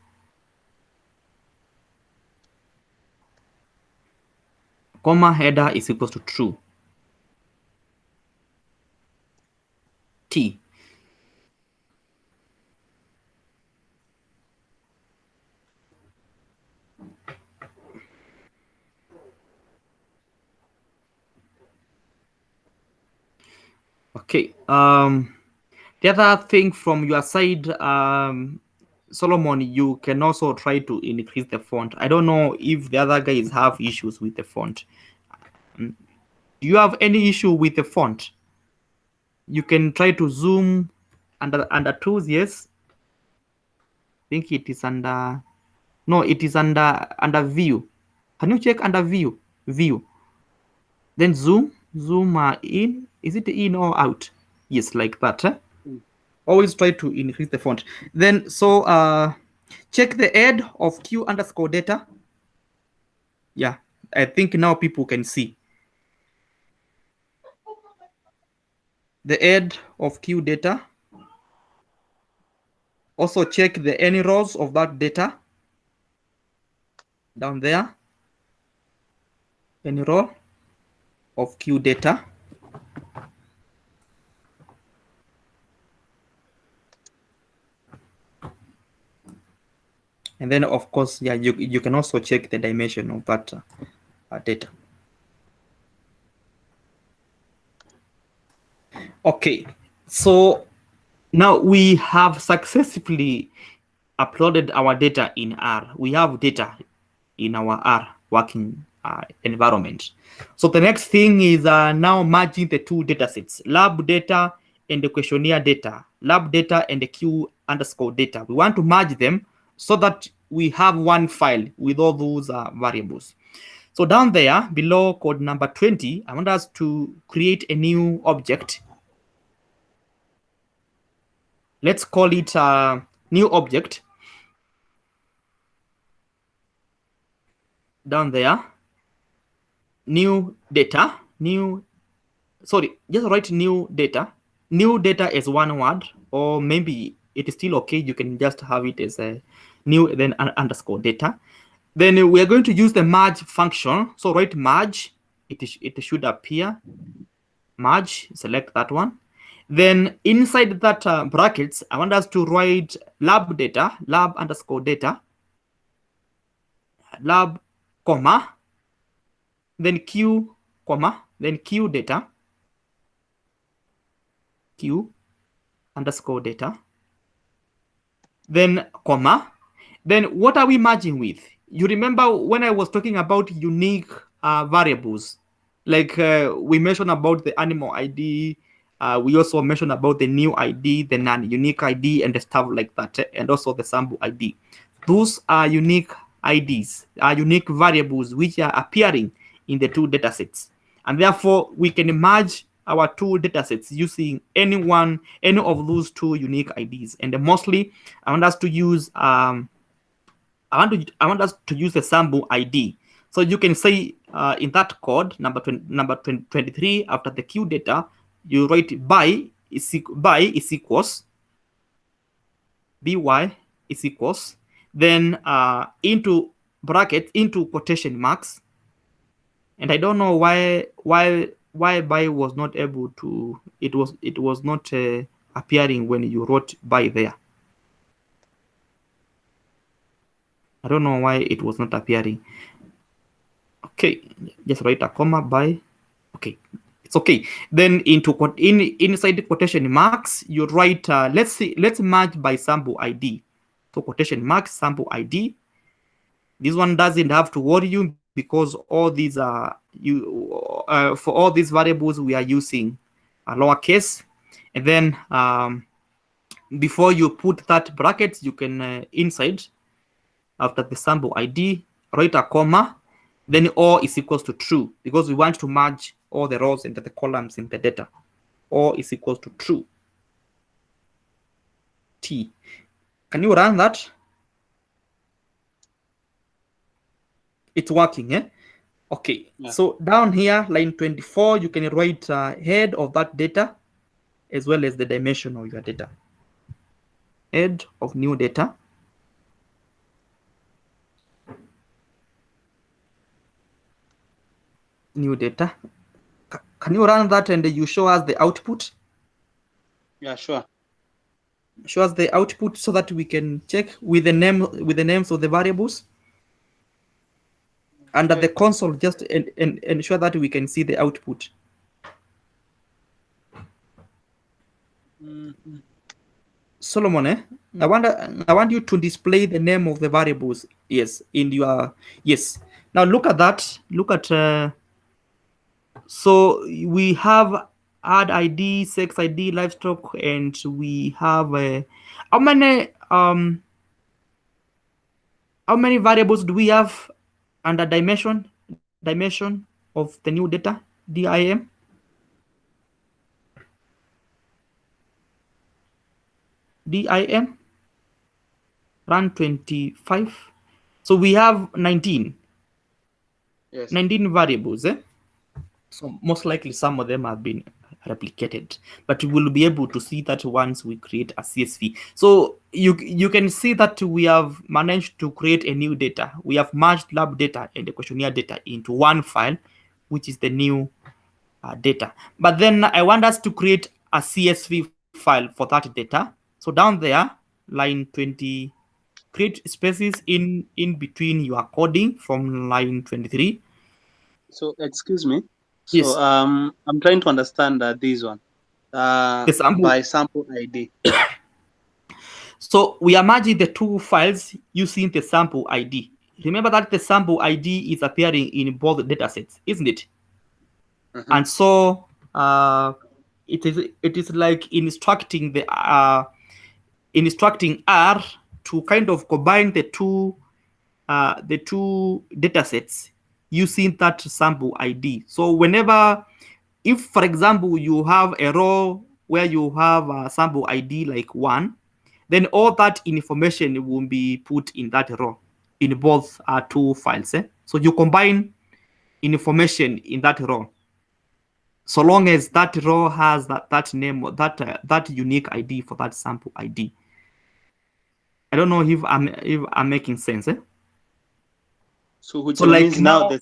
S1: Comma header is equals to true. T. Okay. The other thing from your side, Solomon, you can also try to increase the font. I don't know if the other guys have issues with the font. Do you have any issue with the font? You can try to zoom under tools. Yes, I think it is under. No, it is under view. Can you check under view? View. Then zoom in. Is it in or out? Yes, like that. Always try to increase the font. Then check the head of Q underscore data. Yeah, I think now people can see the head of Q data. Also check the any rows of that data down there. Any row of Q data. And then of course, yeah, you can also check the dimension of that data. Okay, so now we have successfully uploaded our data in R. We have data in our R working environment. So the next thing is now merging the two data sets, lab data and the questionnaire data, lab data and the Q underscore data. We want to merge them so that we have one file with all those variables. So down there below code number 20, I want us to create a new object. Let's call it new object. Down there, new data, just write new data. New data is one word, or maybe it is still okay. You can just have it as a new, then underscore data. Then we are going to use the merge function. So write merge. It should appear. Merge, select that one. Then inside that brackets, I want us to write lab data, lab underscore data, lab, comma, then Q, comma, then Q data, Q underscore data, then comma. Then what are we merging with? You remember when I was talking about unique variables, like we mentioned about the animal ID, we also mentioned about the new ID, the non-unique ID, and the stuff like that, and also the sample ID. Those are unique IDs, are unique variables which are appearing in the two datasets, and therefore we can merge our two datasets using any of those two unique IDs. And mostly, I want us to use I want us to use the sample ID. So you can say in that code number 23 after the Q data, you write by is equals by is equals, then into brackets, into quotation marks. And I don't know why by was not able to, it was not appearing when you wrote by there. I don't know why it was not appearing. Okay, just write a comma by. Okay, it's okay. Then inside the quotation marks, you write let's merge by sample ID. So quotation marks sample ID. This one doesn't have to worry you because all these are for all these variables we are using a lowercase, and then before you put that brackets, you can inside after the sample ID write a comma, then all is equals to true because we want to merge all the rows into the columns in the data. All is equals to true. T. Can you run that? It's working, eh? Okay, yeah. So down here, line 24, you can write head of that data as well as the dimension of your data. Head of new data. New data. Can you run that and you show us the output?
S2: Yeah, sure.
S1: Show us the output so that we can check with the names of the variables. Under the console, just ensure that we can see the output.
S2: Mhm.
S1: Solomon, I want you to display the name of the variables. Yes, in your yes. Now look at that. Look at so we have add ID, sex ID, livestock, and we have how many um how many variables do we have under dimension of the new data DIM? DIM run 25. So we have 19
S2: Yes.
S1: 19 variables. So most likely some of them have been replicated, but we will be able to see that once we create a CSV. So you can see that we have managed to create a new data. We have merged lab data and the questionnaire data into one file, which is the new data. But then I want us to create a CSV file for that data. So down there, line 20, create spaces in between your coding from line 23.
S2: So excuse me. So
S1: Yes,
S2: I'm trying to understand this one.
S1: the sample.
S2: By sample ID.
S1: So we are merging the two files using the sample ID. Remember that the sample ID is appearing in both datasets, isn't it?
S2: Mhm.
S1: And so it is like instructing R to kind of combine the two datasets using that sample ID. So whenever, if for example you have a row where you have a sample ID like 1, then all that information will be put in that row in both two files. So you combine information in that row, so long as that row has that name, that unique ID for that sample ID. I don't know if I'm making sense.
S2: So which
S1: So like
S2: means now
S1: now,
S2: the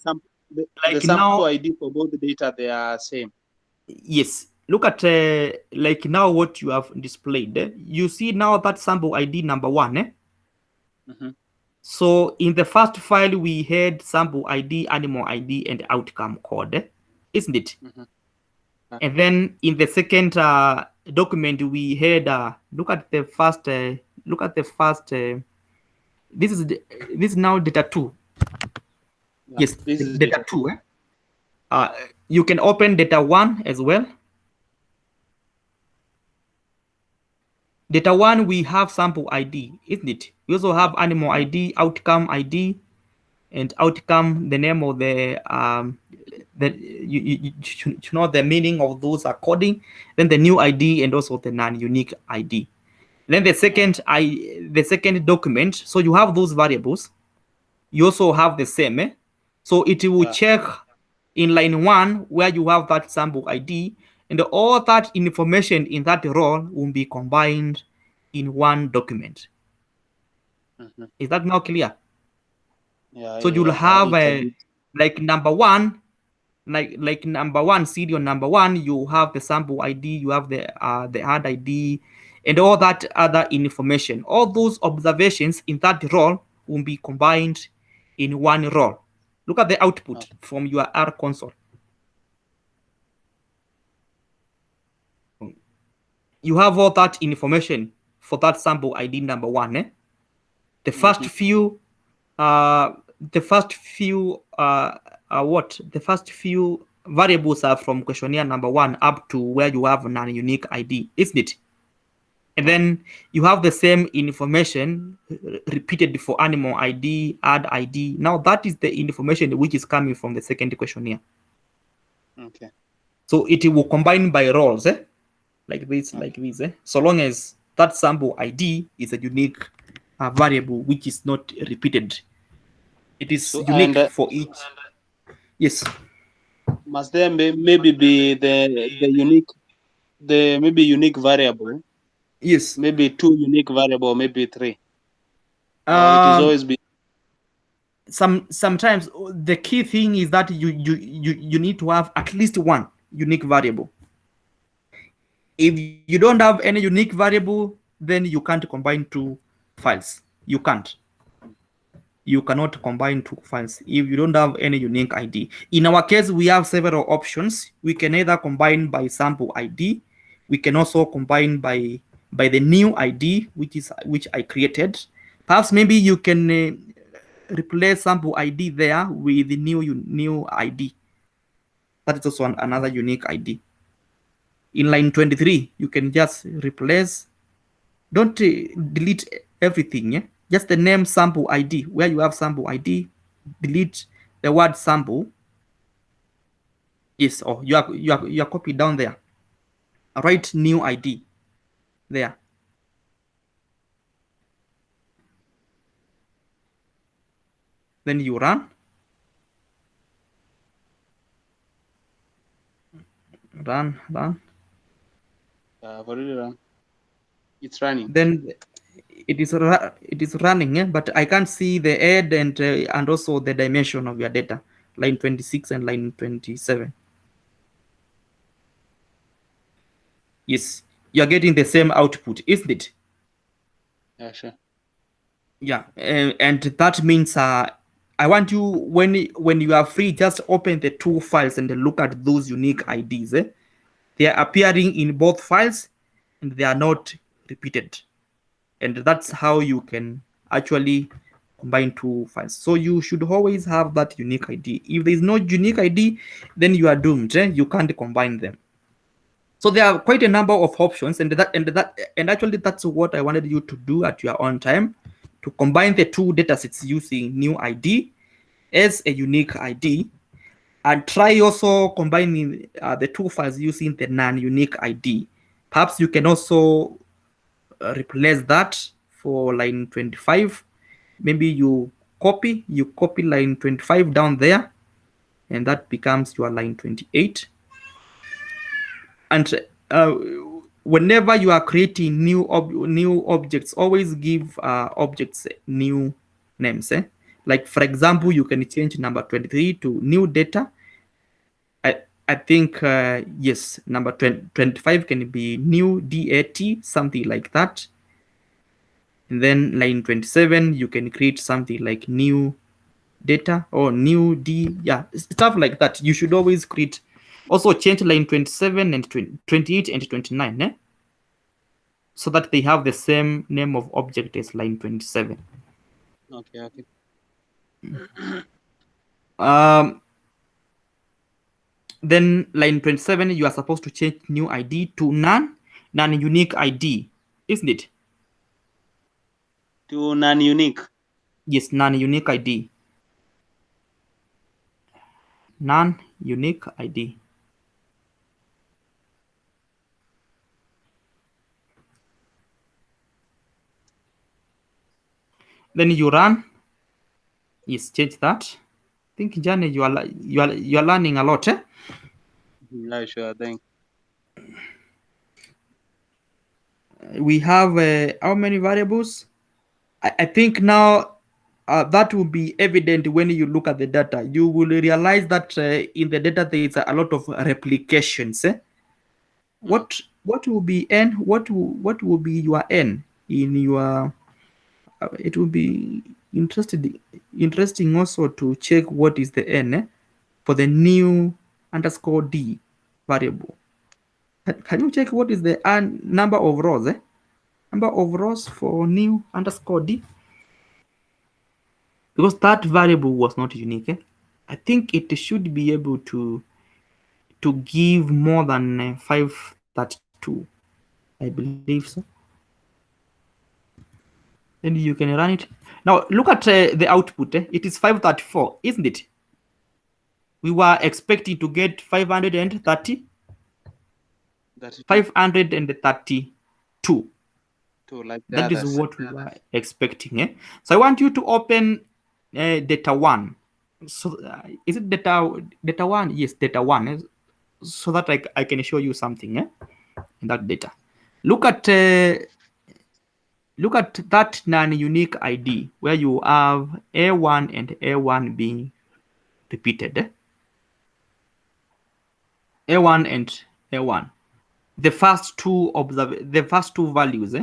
S1: like
S2: sample
S1: now,
S2: ID for both the data they are same.
S1: yes. Look at like now what you have displayed. You see now that sample ID number 1.
S2: Mhm.
S1: So in the first file we had sample ID, animal ID, and outcome code, isn't it?
S2: Mhm.
S1: And then in the second document we had look at the first. This is now data 2.
S2: Yeah.
S1: Yes,
S2: This is
S1: data
S2: data 2.
S1: 2. Uh, you can open data 1 as well. Data 1 we have sample ID, isn't it? We also have animal
S2: Yeah.
S1: ID, outcome ID, and outcome, the name of the you know the meaning of those are coding, then the new ID and also the non-unique ID. Then the second document, so you have those variables. You also have the same. So it will
S2: Yeah.
S1: check in line 1 where you have that sample ID, and all that information in that row will be combined in one document.
S2: Mhm.
S1: Is that now clear?
S2: Yeah.
S1: So you'll
S2: Yeah.
S1: have
S2: It's a bit.
S1: like number 1, like number 1, serial number 1, you have the sample ID, you have the hard ID, and all that other information. All those observations in that row will be combined in one row. Look at the output from your R console. You have all that information for that sample ID number 1. The first
S2: Mhm.
S1: few the first few what the first few variables are from questionnaire number 1 up to where you have non-unique ID, isn't it? And
S2: Yeah.
S1: then you have the same information repeated for animal ID, add ID. Now that is the information which is coming from the second questionnaire.
S2: Okay.
S1: So it will combine by roles, like this,
S2: Okay.
S1: so long as that sample ID is a unique variable which is not repeated. It is
S2: So
S1: unique for each. Yes.
S2: must there maybe be the unique maybe unique variable,
S1: Yes.
S2: maybe 2 unique variable, maybe 3, or it is
S1: Um.
S2: always be.
S1: Sometimes the key thing is that you need to have at least one unique variable. If you don't have any unique variable, then you can't combine two files. You can't. You cannot combine two files if you don't have any unique ID. In our case, we have several options. We can either combine by sample ID, We can also combine by the new ID which I created. Perhaps maybe you can replace sample ID there with the new ID. That is also another unique ID. In line 23, you can just replace. Don't delete everything. Just the name sample ID. Where you have sample ID, delete the word sample. Yes, or you are copied down there. Write new ID there. Then you run. Run.
S2: I've already run. It's running.
S1: Then it is running, but I can't see the head and also the dimension of your data. Line 26 and line 27. Yes, you are getting the same output, isn't it?
S2: Yeah, sure.
S1: Yeah, and that means I want you, when you are free, just open the two files and look at those unique IDs. They are appearing in both files and they are not repeated. And that's how you can actually combine two files. So you should always have that unique ID. If there is no unique ID, then you are doomed. You can't combine them. So there are quite a number of options, and actually that's what I wanted you to do at your own time, to combine the two datasets using new ID as a unique ID, and try also combining the two files using the non-unique ID. Perhaps you can also replace that for line 25. Maybe you copy line 25 down there, and that becomes your line 28. And whenever you are creating new objects, always give objects new names. Like, for example, you can change number 23 to new data. I think yes, number 25 can be new DAT, something like that. And then line 27, you can create something like new data or new D, yeah, stuff like that. You should always create. Also change line 27 and 28 and 29, so that they have the same name of object as line 27.
S2: Okay.
S1: Then line 27, you are supposed to change new ID to non-unique ID, isn't it?
S2: To non-unique.
S1: Yes, non-unique ID. Non-unique ID. Then you run. Yes, change that. I think, Jane, you are learning a lot.
S2: Yeah, sure. Thanks.
S1: We have how many variables? I think now that will be evident when you look at the data. You will realize that in the data there is a lot of replications. What will be n? What will be your n in your? It will be interesting also to check what is the n for the new _d variable. Can you check what is the number of rows? Number of rows for new _d, because that variable was not unique. I think it should be able to give more than 532. I believe so. Then you can run it. Now look at the output. It is 534, isn't it? We were expecting to get 530. 532.
S2: Like
S1: that is what we were expecting. So I want you to open data 1. So is it data 1? Yes, data 1. So that I can show you something in that data. Look at that non-unique ID where you have A1 and A1 being repeated. A1 and A1. The first two values.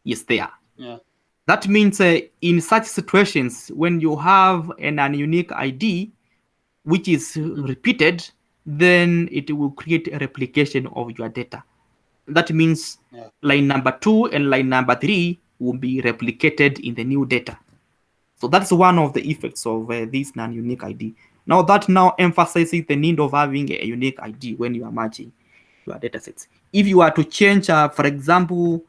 S1: Yes, they are.
S2: Yeah.
S1: That means in such situations, when you have an unique ID which is repeated, then it will create a replication of your data. That means line number 2 and line number 3 will be replicated in the new data. So that's one of the effects of this non-unique ID. Now that emphasizes the need of having a unique ID when you are merging your data sets. If you are to change, for example,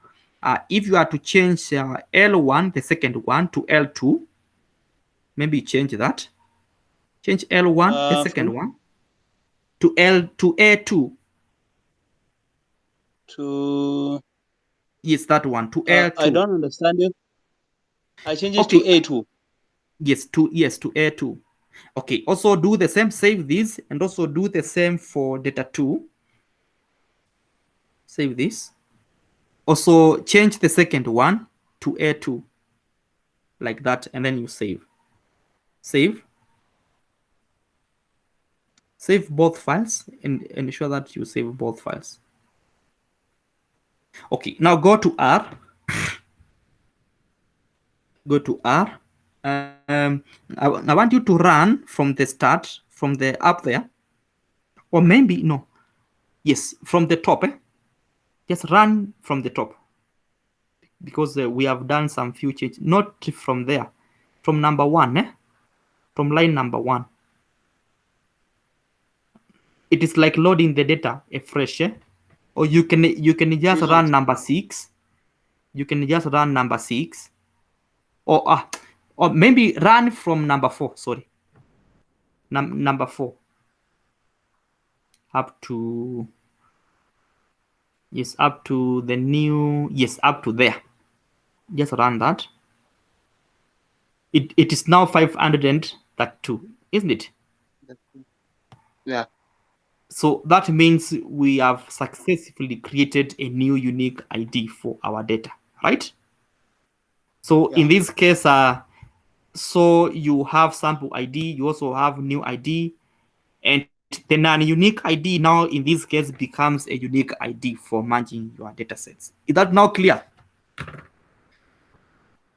S1: if you are to change L1, the second one, to L2, maybe change that. Change L1, the second one, to A2.
S2: To
S1: Yes, that one, to L2.
S2: I don't understand you. I change it to A2.
S1: Yes, to A2. Okay, also do the same, save this, and also do the same for data 2. Save this. Also change the second one to A2, like that, and then you save. Save both files and ensure that you save both files. Okay, now go to R. Go to R. I want you to run from the start, from the up there, or maybe no. Yes, from the top. Just run from the top, because we have done some few changes. Not from there, from number 1. From line number 1. It is like loading the data afresh. Or you can just run number 6. You can just run number 6, or maybe run from number 4. Sorry, number 4 up to, yes, up to the new, yes, up to there. Just run that. It is now 532, isn't it?
S2: Yeah.
S1: So that means we have successfully created a new unique ID for our data, right? So in this case, so you have sample ID, you also have new ID, and the non-unique ID now in this case becomes a unique ID for merging your data sets. Is that now clear?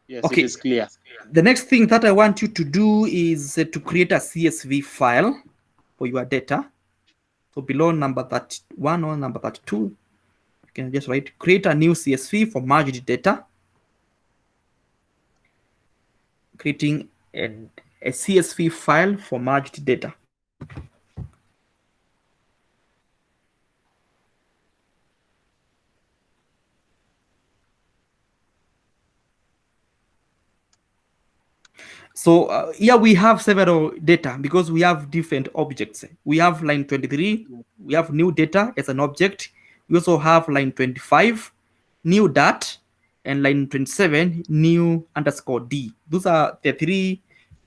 S2: Yes,
S1: okay.
S2: It is clear.
S1: The next thing that I want you to do is to create a CSV file for your data. So below number 31 or number 32, you can just write create a new CSV for merged data. Creating a CSV file for merged data. So here we have several data because we have different objects. We have line 23, we have new data as an object. We also have line 25, new dat, and line 27, new underscore D. Those are the 3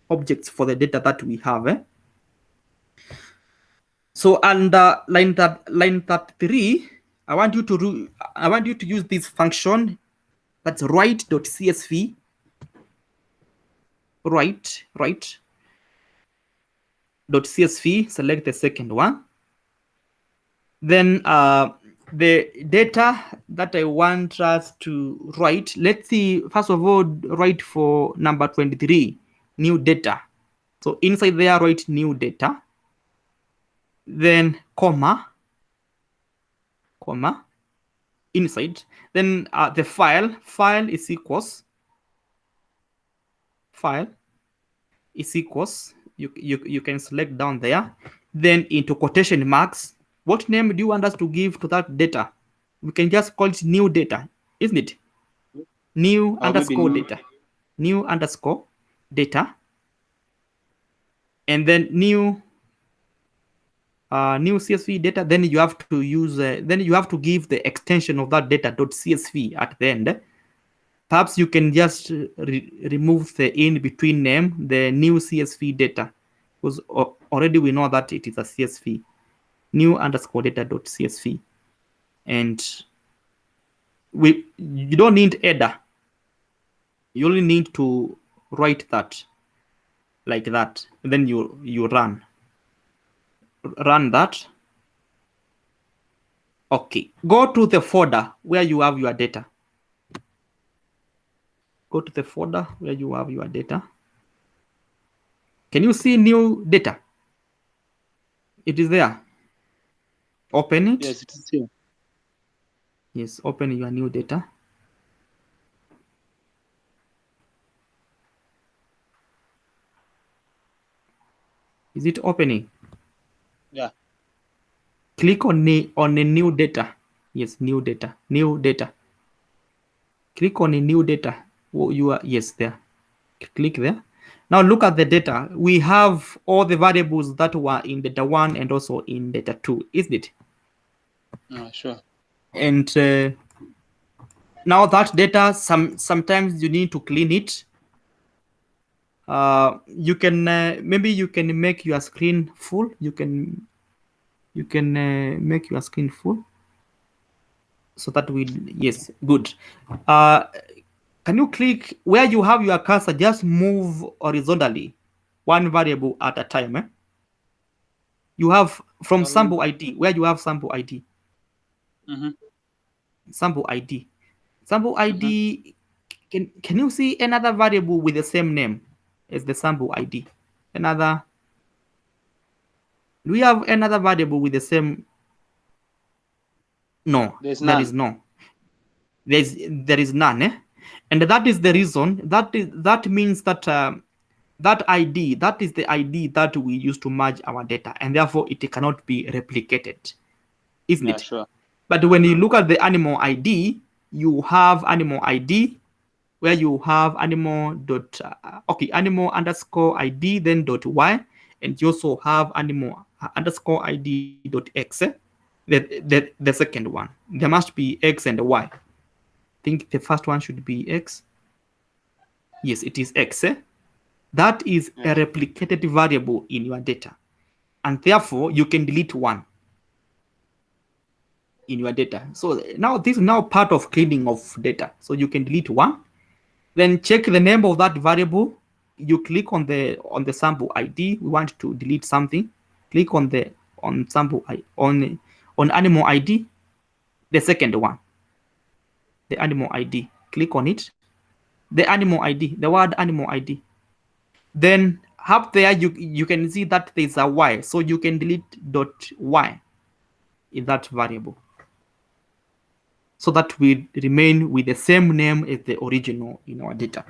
S1: objects for the data that we have. So under line 33, I want you to use this function, that's write.csv. write.csv, select the second one. Then the data that I want us to write, let's see, first of all, write for number 23, new data. So inside there, write new data. Then comma, inside. Then the file is equals, you can select down there. Then into quotation marks, what name do you want us to give to that data? We can just call it new data, isn't it? New underscore data. New underscore data. And then new CSV data. Then you have to use then you have to give the extension of that data .csv at the end. Perhaps you can just remove the in between name, the new CSV data, because already we know that it is a CSV, new underscore data.csv. And you don't need header. You only need to write that like that. And then you run that. Okay, go to the folder where you have your data. Go to the folder where you have your data. Can you see new data? It is there. Open it.
S2: Yes, it is here.
S1: Yes, open your new data. Is it opening?
S2: Yeah.
S1: Click on the new data. Yes, new data. New data. Click on the new data. Oh, you are yes there. Click there. Now look at the data. We have all the variables that were in data 1 and also in data 2, isn't it?
S2: Sure.
S1: And now that data, sometimes you need to clean it. You can maybe you can make your screen full. You can make your screen full so that we yes good. Can you click where you have your cursor? Just move horizontally, one variable at a time. You have from sample ID where you have sample ID.
S2: Mm-hmm.
S1: Sample ID. Sample ID. Can you see another variable with the same name as the sample ID? Another. Do we have another variable with the same? No,
S2: There's
S1: there is
S2: none.
S1: no. There is none, and that is the reason. That means that that ID, that is the ID that we use to merge our data, and therefore it cannot be replicated, isn't
S2: Yeah,
S1: it?
S2: sure.
S1: But when you look at the animal ID, you have animal ID where you have animal dot animal underscore ID then dot y, and you also have animal underscore ID dot x. The second one, there must be x and y. I think the first one should be x. Yes, it is x. That is a
S2: Yeah.
S1: replicated variable in your data, and therefore you can delete one in your data. So now this is now part of cleaning of data. So you can delete one, then check the name of that variable. You click on the sample ID. We want to delete something. Click on the sample on animal ID, the second one, the animal ID. Click on it. The animal ID, the word animal ID. Then up there you can see that there's a y, so you can delete dot y in that variable, so that we remain with the same name as the original in our data.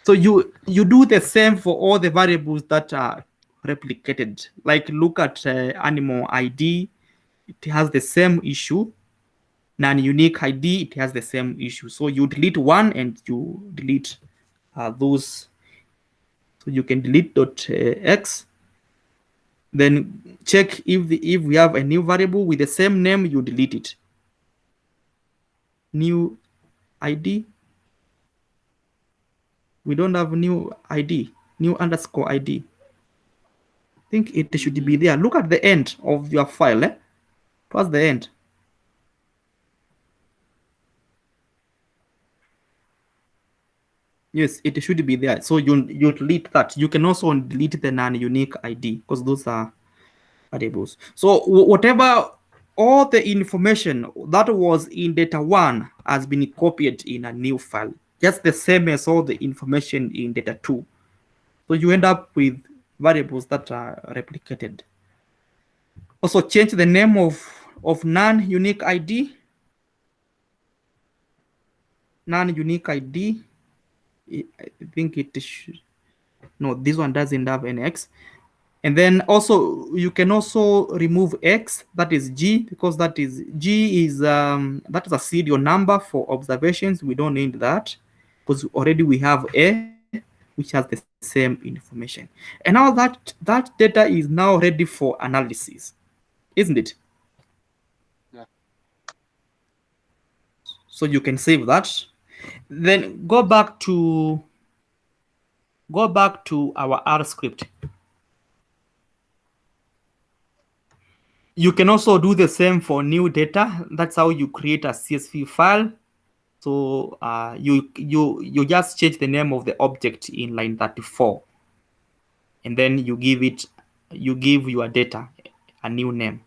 S1: So you do the same for all the variables that are replicated. Like look at animal ID, it has the same issue. Non-unique ID, it has the same issue. So you delete one and you delete those. So you can delete dot x. Then check if we have a new variable with the same name, you delete it. New ID. We don't have new ID, new underscore ID. I think it should be there. Look at the end of your file. Towards the end. Yes, it should be there. So you delete that. You can also delete the non-unique ID because those are variables. So whatever, all the information that was in data 1 has been copied in a new file, just the same as all the information in data 2. So you end up with variables that are replicated. Also change the name of non-unique ID. Non-unique ID. I think it should. No, this one doesn't have an X. And then also you can also remove X, that is G, because G is that is a serial number for observations. We don't need that because already we have A, which has the same information. And now that data is now ready for analysis, isn't it?
S2: Yeah.
S1: So you can save that. Then go back to our R script. You can also do the same for new data. That's how you create a CSV file. So you just change the name of the object in line 34, and then you give your data a new name.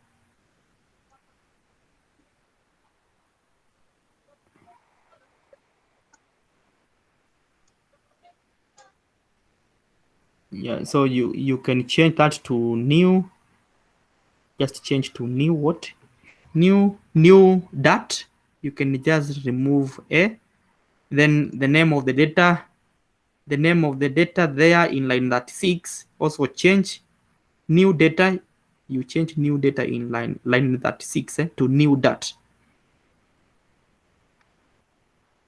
S1: Yeah, so you can change that to new. Just change to new what? New dat. you can just remove A, then the name of the data there in line 36, also change new data. You change new data in line 36 to new dat.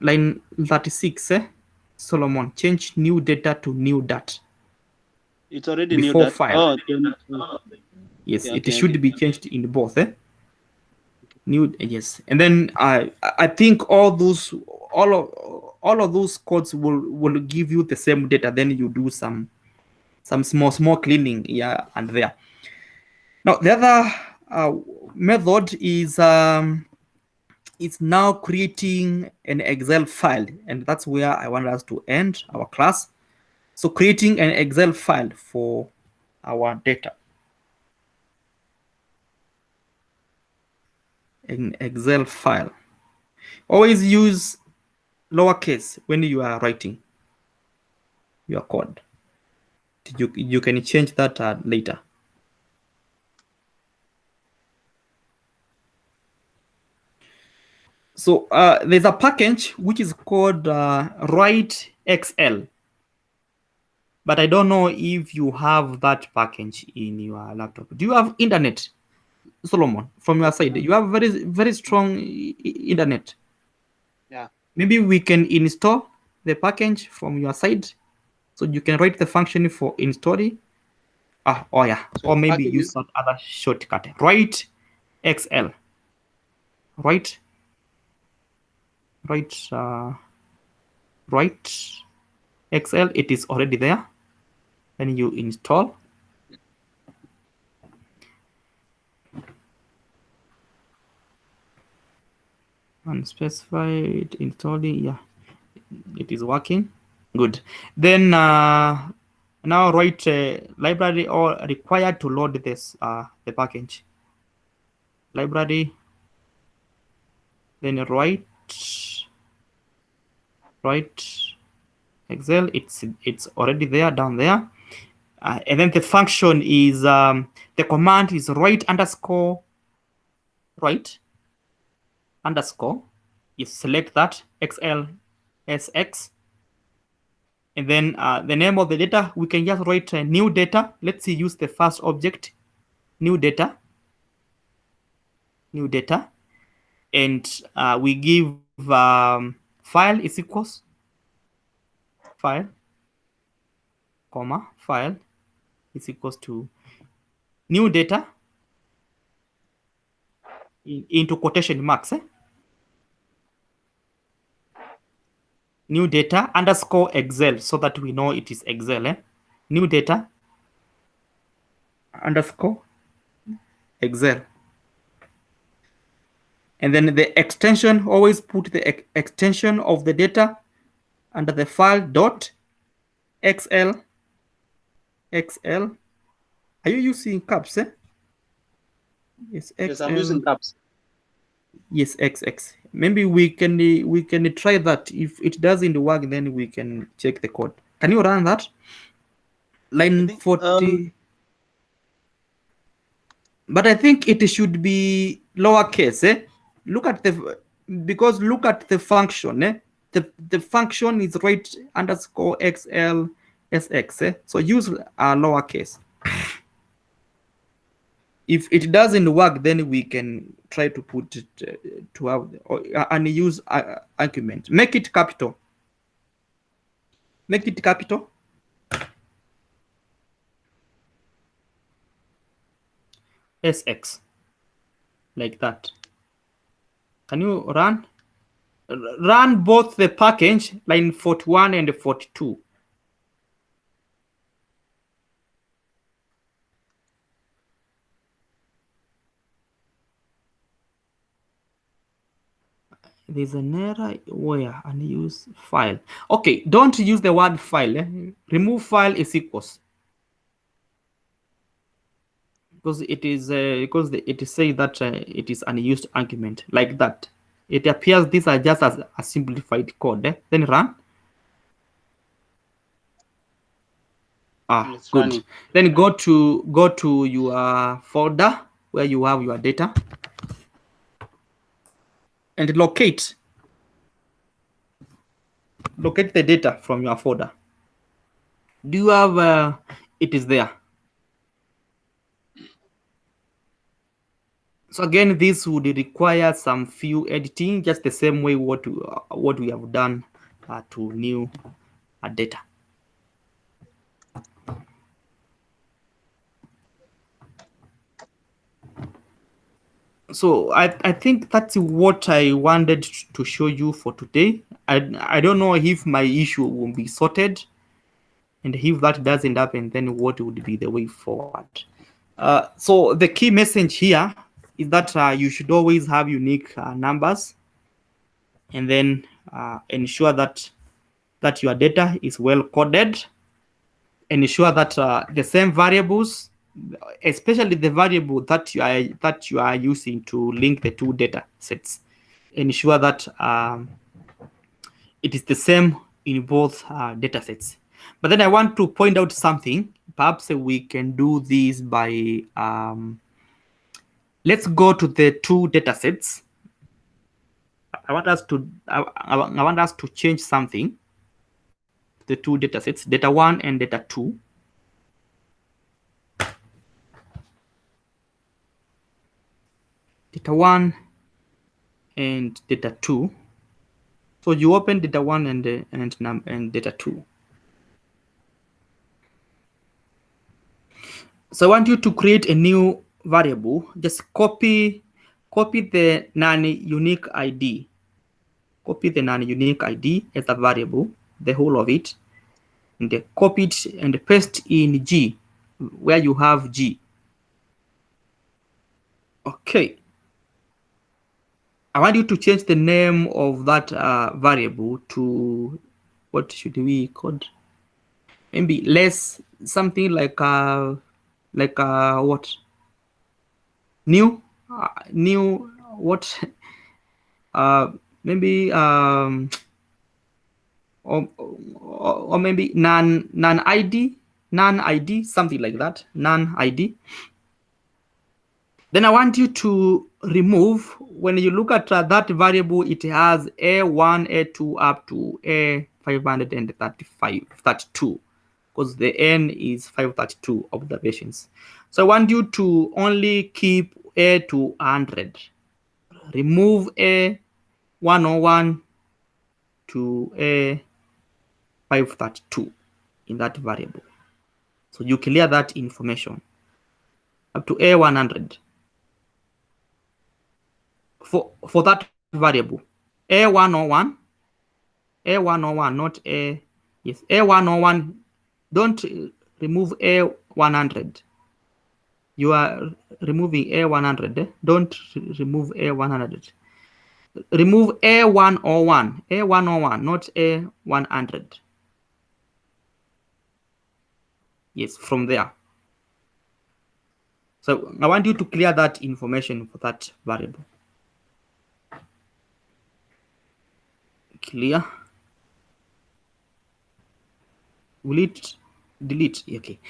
S1: Line 36, Solomon, change new data to new dat.
S2: It's already new
S1: Before
S2: that.
S1: file.
S2: Oh.
S1: Yes,
S2: Okay,
S1: it
S2: okay,
S1: should be changed in both. New, yes, and then I think all of those codes will give you the same data. Then you do some small cleaning here and there. Now the other method is it's now creating an Excel file, and that's where I want us to end our class. So creating an Excel file for our data. An Excel file. Always use lowercase when you are writing your code. You can change that later. So there's a package which is called Write XL, but I don't know if you have that package in your laptop. Do you have internet, Solomon, from your side? You have very strong internet.
S2: Yeah.
S1: Maybe we can install the package from your side, so you can write the function for installing. Oh yeah,
S2: So
S1: or maybe
S2: package
S1: use that other shortcut. Write XL. Write XL. It is already there. Then you install. Unspecified installing. Yeah, it is working. Good. Then now write library or required to load this the package. Library. Then write Excel. It's already there down there. And then the function is the command is write underscore. You select that XLSX, and then the name of the data, we can just write new data. Let's see, use the first object, new data, and we give file is equals file, comma, file is equals to new data into quotation marks. New data underscore Excel, so that we know it is Excel. New data underscore Excel. And then the extension, always put the extension of the data under the file dot XL. Are you using caps? Yes, XL.
S2: Yes, I'm using caps.
S1: Yes, XX. Maybe we can try that. If it doesn't work, then we can check the code. Can you run that? Line 40. But I think it should be lowercase. Look at the function. The function is write underscore XLSX. So use lowercase. If it doesn't work, then we can try to put it to have and use argument. Make it capital. SX, like that. Can you run both the package line 41 and 42? There's an error where unused file. Okay, don't use the word file. Remove file is equals, because it is it says that it is unused argument, like that. It appears these are just as a simplified code. Then run.
S2: It's
S1: good.
S2: running.
S1: Then go to your folder where you have your data. and locate the data from your folder. Do you have it is there? So again, this would require some few editing, just the same way what we have done to new data. So I think that's what I wanted to show you for today. I don't know if my issue will be sorted, and if that doesn't happen, then what would be the way forward? So the key message here is that you should always have unique numbers, and then ensure that your data is well coded, and ensure that the same variables, especially the variable that you are using to link the two data sets, ensure that it is the same in both data sets. But then I want to point out something. Perhaps we can do this by let's go to the two data sets. I want us to change something. The two data sets, data 1 and data 2. Data 1 and data 2. So you open data 1 and data 2. So I want you to create a new variable. Just copy the non-unique ID. Copy the non-unique ID as a variable, the whole of it, and copy it and paste in G, where you have G. Okay. I want you to change the name of that variable to, what should we call? Maybe less, something like what? New what? Maybe or maybe non-ID, something like that, non-ID. Then I want you to remove, when you look at that variable, it has A1, A2 up to A535, 32, because the N is 532 observations. So I want you to only keep A to 100. Remove A101 to A532 in that variable. So you clear that information up to A100. For that variable, A101, not A, yes, A101, don't remove A100. You are removing A100, don't remove A100. Remove A101, not A100. Yes, from there. So I want you to clear that information for that variable. Clear. Will it delete? Okay.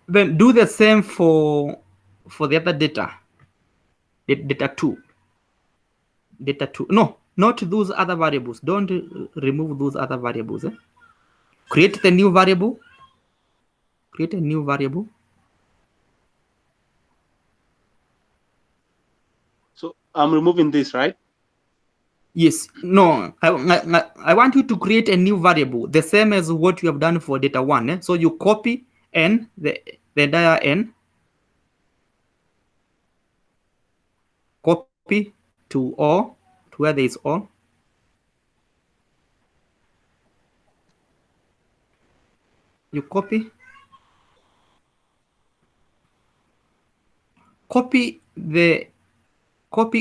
S1: Then do the same for the other data. Data 2. Data 2. No, not those other variables. Don't remove those other variables. Create the new variable. Create a new variable.
S2: So I'm removing this, right?
S1: Yes. No, I want you to create a new variable, the same as what you have done for data 1. So you copy N, the entire N. Copy to O, to where there is O. You copy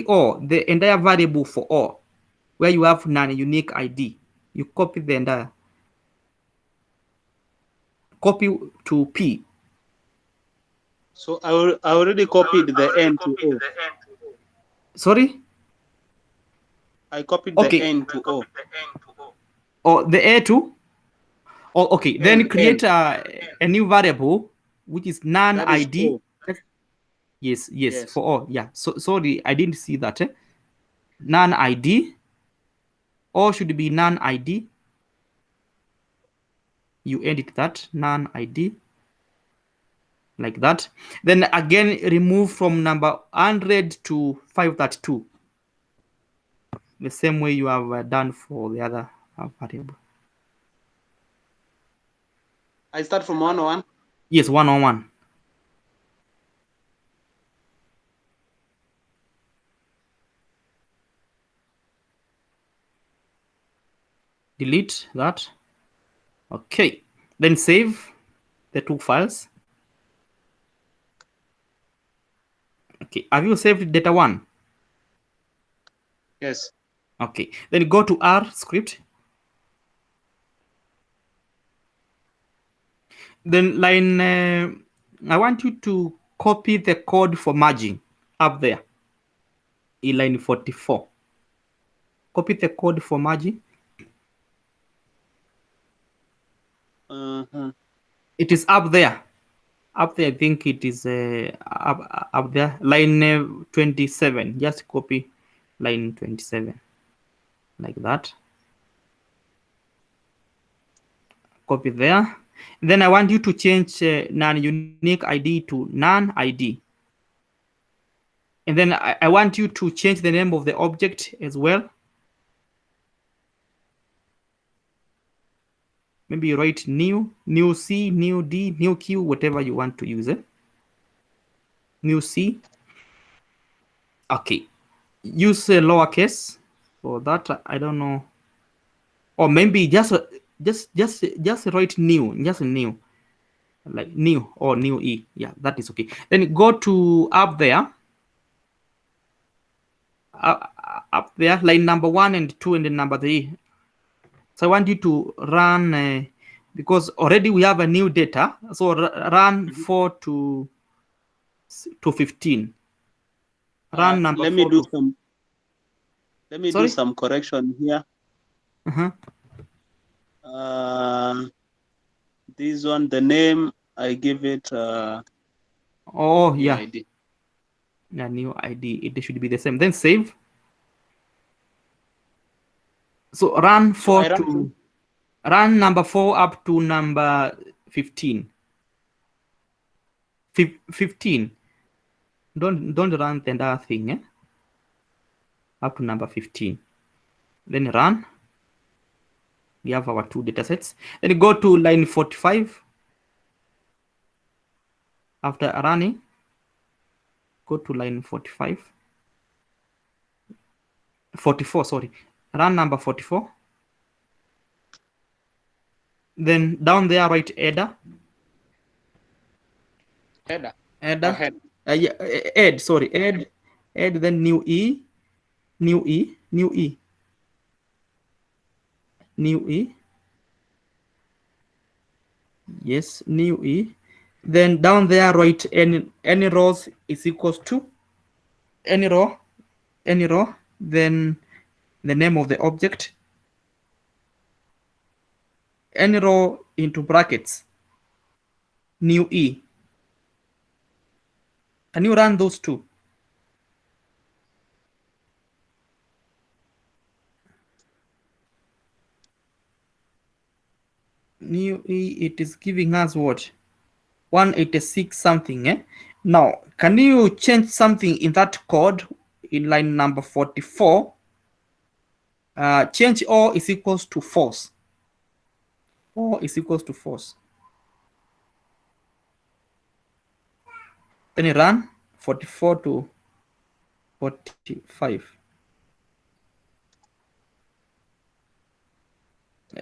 S1: O, the entire variable for O, where you have non-unique ID. You copy the entire. Copy to P.
S2: So I already copied the N to O.
S1: Sorry?
S2: I copied the N to O.
S1: Oh, the A to? Oh, okay. Then
S2: N,
S1: create a new variable, which is non-ID. Yes, for O. Yeah. So sorry, I didn't see that. Non-ID. or should be non-ID. You edit that non-ID like that. Then again, remove from number 100 to 532. The same way you have done for the other variable.
S2: I start from 101.
S1: Yes, 101. Delete that. Okay. Then save the two files. Okay. Have you saved data 1?
S2: Yes.
S1: Okay. Then go to R script. Then line, I want you to copy the code for merging up there in line 44. Copy the code for merging. It is up there. Up there, I think it is up there. Line 27. Just copy line 27 like that. Copy there. Then I want you to change non-unique ID to non-ID. And then I want you to change the name of the object as well. Maybe you write new C, new D, new Q, whatever you want to use. New C. Okay. Use lowercase for that. I don't know. Or maybe just write new, just new, like new or new E. Yeah, that is okay. Then go to up there. Up there, line number 1 and 2 and then number 3. So I want you to run because already we have a new data. So run 4 to 15. Run number
S2: Let
S1: 4
S2: me do
S1: to
S2: some. Let me
S1: Sorry?
S2: do some correction here. This one, the name, I give it.
S1: Oh
S2: new
S1: yeah.
S2: ID.
S1: Yeah, new ID. It should be the same. Then save. So run
S2: So I
S1: 4
S2: run
S1: to run number 4 up to number 15. 15. Don't run the entire thing, eh? Up to number 15. Then run. We have our two data sets. Then go to line 45. After running, go to line 45. 44, sorry. Run number 44. Then down there, write header.
S2: Header.
S1: Header.
S2: Head.
S1: Yeah, add, sorry. Add, then new E. New E. New E. New E. Yes, new E. Then down there, write any rows is equals to any row, then the name of the object, any row into brackets, new E. Can you run those two? New E, it is giving us what? 186 something, eh? Now, can you change something in that code in line number 44? Change all is equals to false. All is equals to false. Then you run 44 to 45.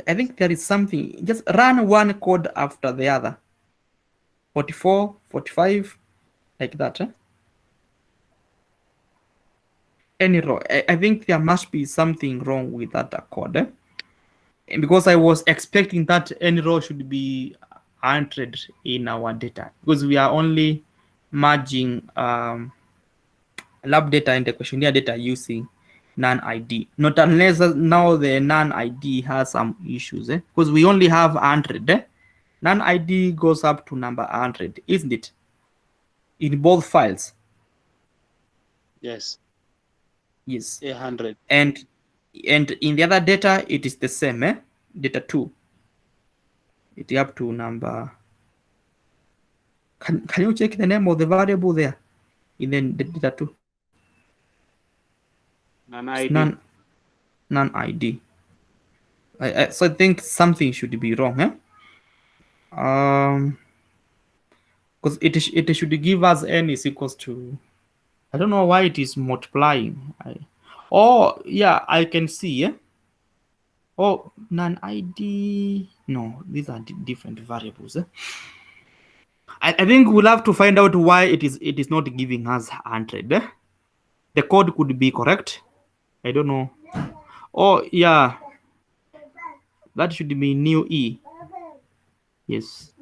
S1: I think there is something. Just run one code after the other. 44, 45, like that. Any row. I think there must be something wrong with that code. Because I was expecting that any row should be 100 in our data. Because we are only merging lab data and the questionnaire data using non-ID. Not unless now the non-ID has some issues. Because we only have 100. Non-ID goes up to number 100, isn't it? In both files.
S2: Yes.
S1: Yes.
S2: 100.
S1: And And in the other data, it is the same, data 2. It up to number. Can you check the name of the variable there in the data 2?
S2: An
S1: It's
S2: ID.
S1: non ID. So I think something should be wrong, because it should give us n is equals to. I don't know why it is multiplying. Oh yeah, I can see. Yeah. Oh, non ID. No, these are different variables. I think we'll have to find out why it is not giving us 100. The code could be correct. I don't know. Oh yeah, that should be new E. Yes.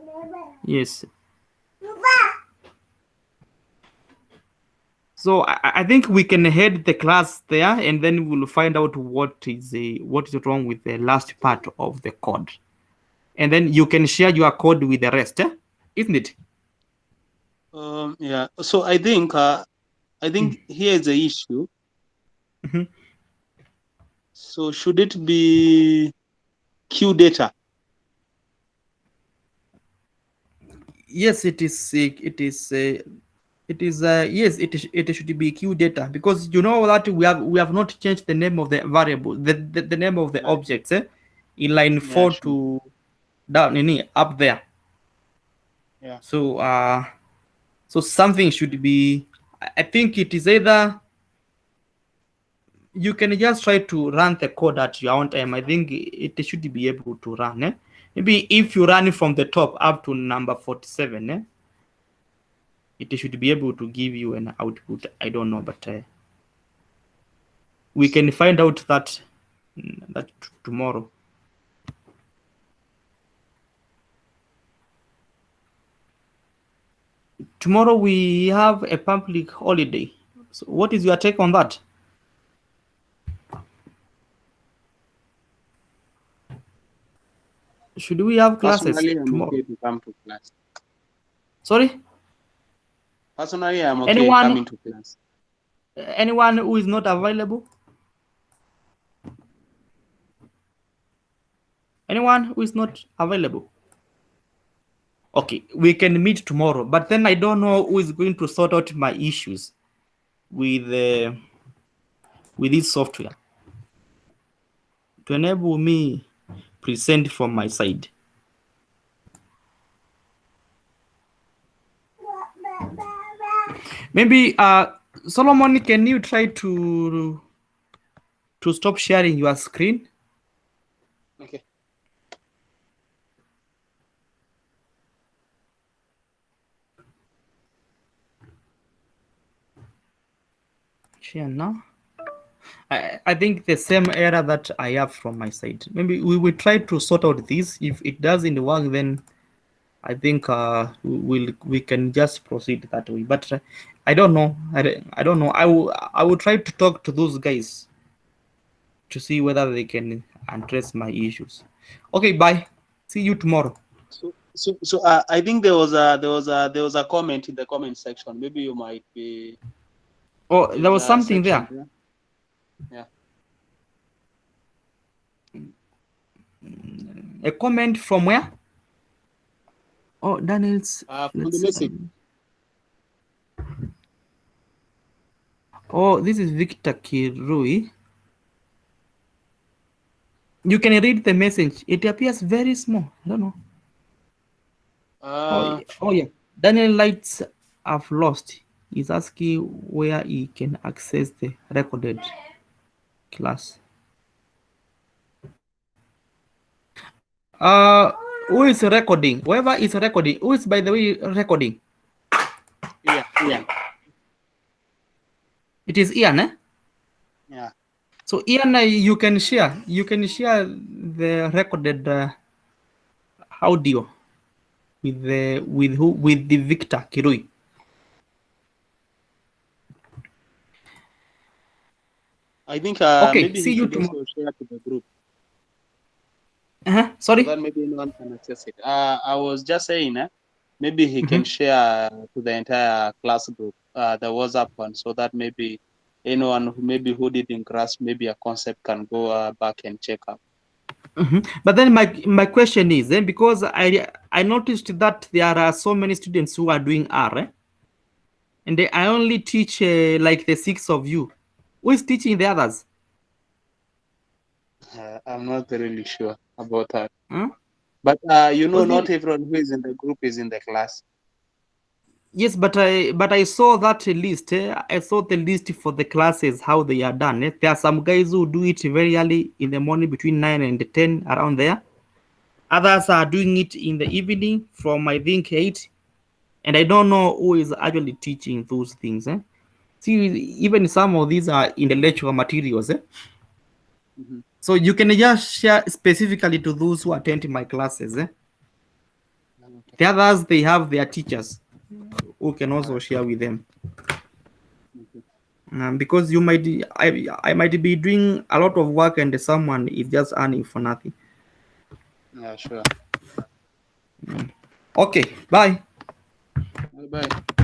S1: Yes. So I think we can head the class there, and then we'll find out what is wrong with the last part of the code, and then you can share your code with the rest, isn't it?
S2: Yeah. So I think here is the issue.
S1: Mhm.
S2: So should it be Q data?
S1: Yes, it is. It is. It is. Yes, it should be Q data, because you know that we have not changed the name of the variable, the name of the
S2: Yeah.
S1: objects, in line
S2: Yeah.
S1: 4
S2: Sure.
S1: to down up there.
S2: Yeah.
S1: So something should be. I think it is either you can just try to run the code at your own time. I think it should be able to run. Maybe if you run from the top up to number 47, it should be able to give you an output. I don't know, but we can find out that tomorrow. Tomorrow we have a public holiday. So what is your take on that? Should we have classes
S2: Personally, I'm
S1: tomorrow?
S2: okay to come to class.
S1: Sorry?
S2: Personally, I'm okay
S1: Anyone
S2: coming to class.
S1: anyone who is not available? Anyone who is not available? Okay, we can meet tomorrow, but then I don't know who is going to sort out my issues with this software to enable me present from my side. Maybe Solomon, can you try to stop sharing your screen?
S2: Okay.
S1: Share now. I think the same error that I have from my side. Maybe we will try to sort out this. If it doesn't work, then I think we can just proceed that way. But I don't know. I don't know. I will try to talk to those guys to see whether they can address my issues. Okay, bye. See you tomorrow.
S2: So I think there was a comment in the comment section. Maybe you might be.
S1: Oh,
S2: There's
S1: there was
S2: a
S1: something
S2: section
S1: there.
S2: Yeah.
S1: A comment from where? Oh, Daniel's.
S2: From the
S1: Let's.
S2: message.
S1: Oh, this is Victor Kirui. You can read the message. It appears very small. I don't know. Oh yeah. Daniel Lights have lost. He's asking where he can access the recorded class. Who is recording? Whoever is recording. Who is, by the way, recording?
S2: Yeah.
S1: It is Ian,
S2: Yeah.
S1: So Ian, you can share. You can share the recorded audio with the Victor Kirui.
S2: I think
S1: Okay.
S2: maybe
S1: See
S2: he
S1: you
S2: should
S1: tomorrow.
S2: also share to the group so
S1: Sorry.
S2: that maybe anyone can access it. I was just saying, maybe he can
S1: Mhm.
S2: share to the entire class group, the WhatsApp one, so that maybe anyone who maybe who didn't grasp maybe a concept can go back and check up.
S1: But then my question is, because I noticed that there are so many students who are doing R, and I only teach like the 6 of you. Who is teaching the others?
S2: I'm not really sure about that.
S1: Huh?
S2: But
S1: Because
S2: not everyone who is in the group is in the class.
S1: yes, but I saw that list. I saw the list for the classes how they are done. There are some guys who do it very early in the morning between 9 and 10 around there. Others are doing it in the evening from I think 8, and I don't know who is actually teaching those things. See, even some of these are intellectual materials.
S2: Mhm.
S1: So you can just share specifically to those who attend my classes.
S2: Okay.
S1: The others, they have their teachers who can also
S2: Alright.
S1: share with them.
S2: Okay.
S1: Because I might be doing a lot of work and someone is just earning for nothing.
S2: Yeah, sure.
S1: Okay, bye.
S2: Bye bye.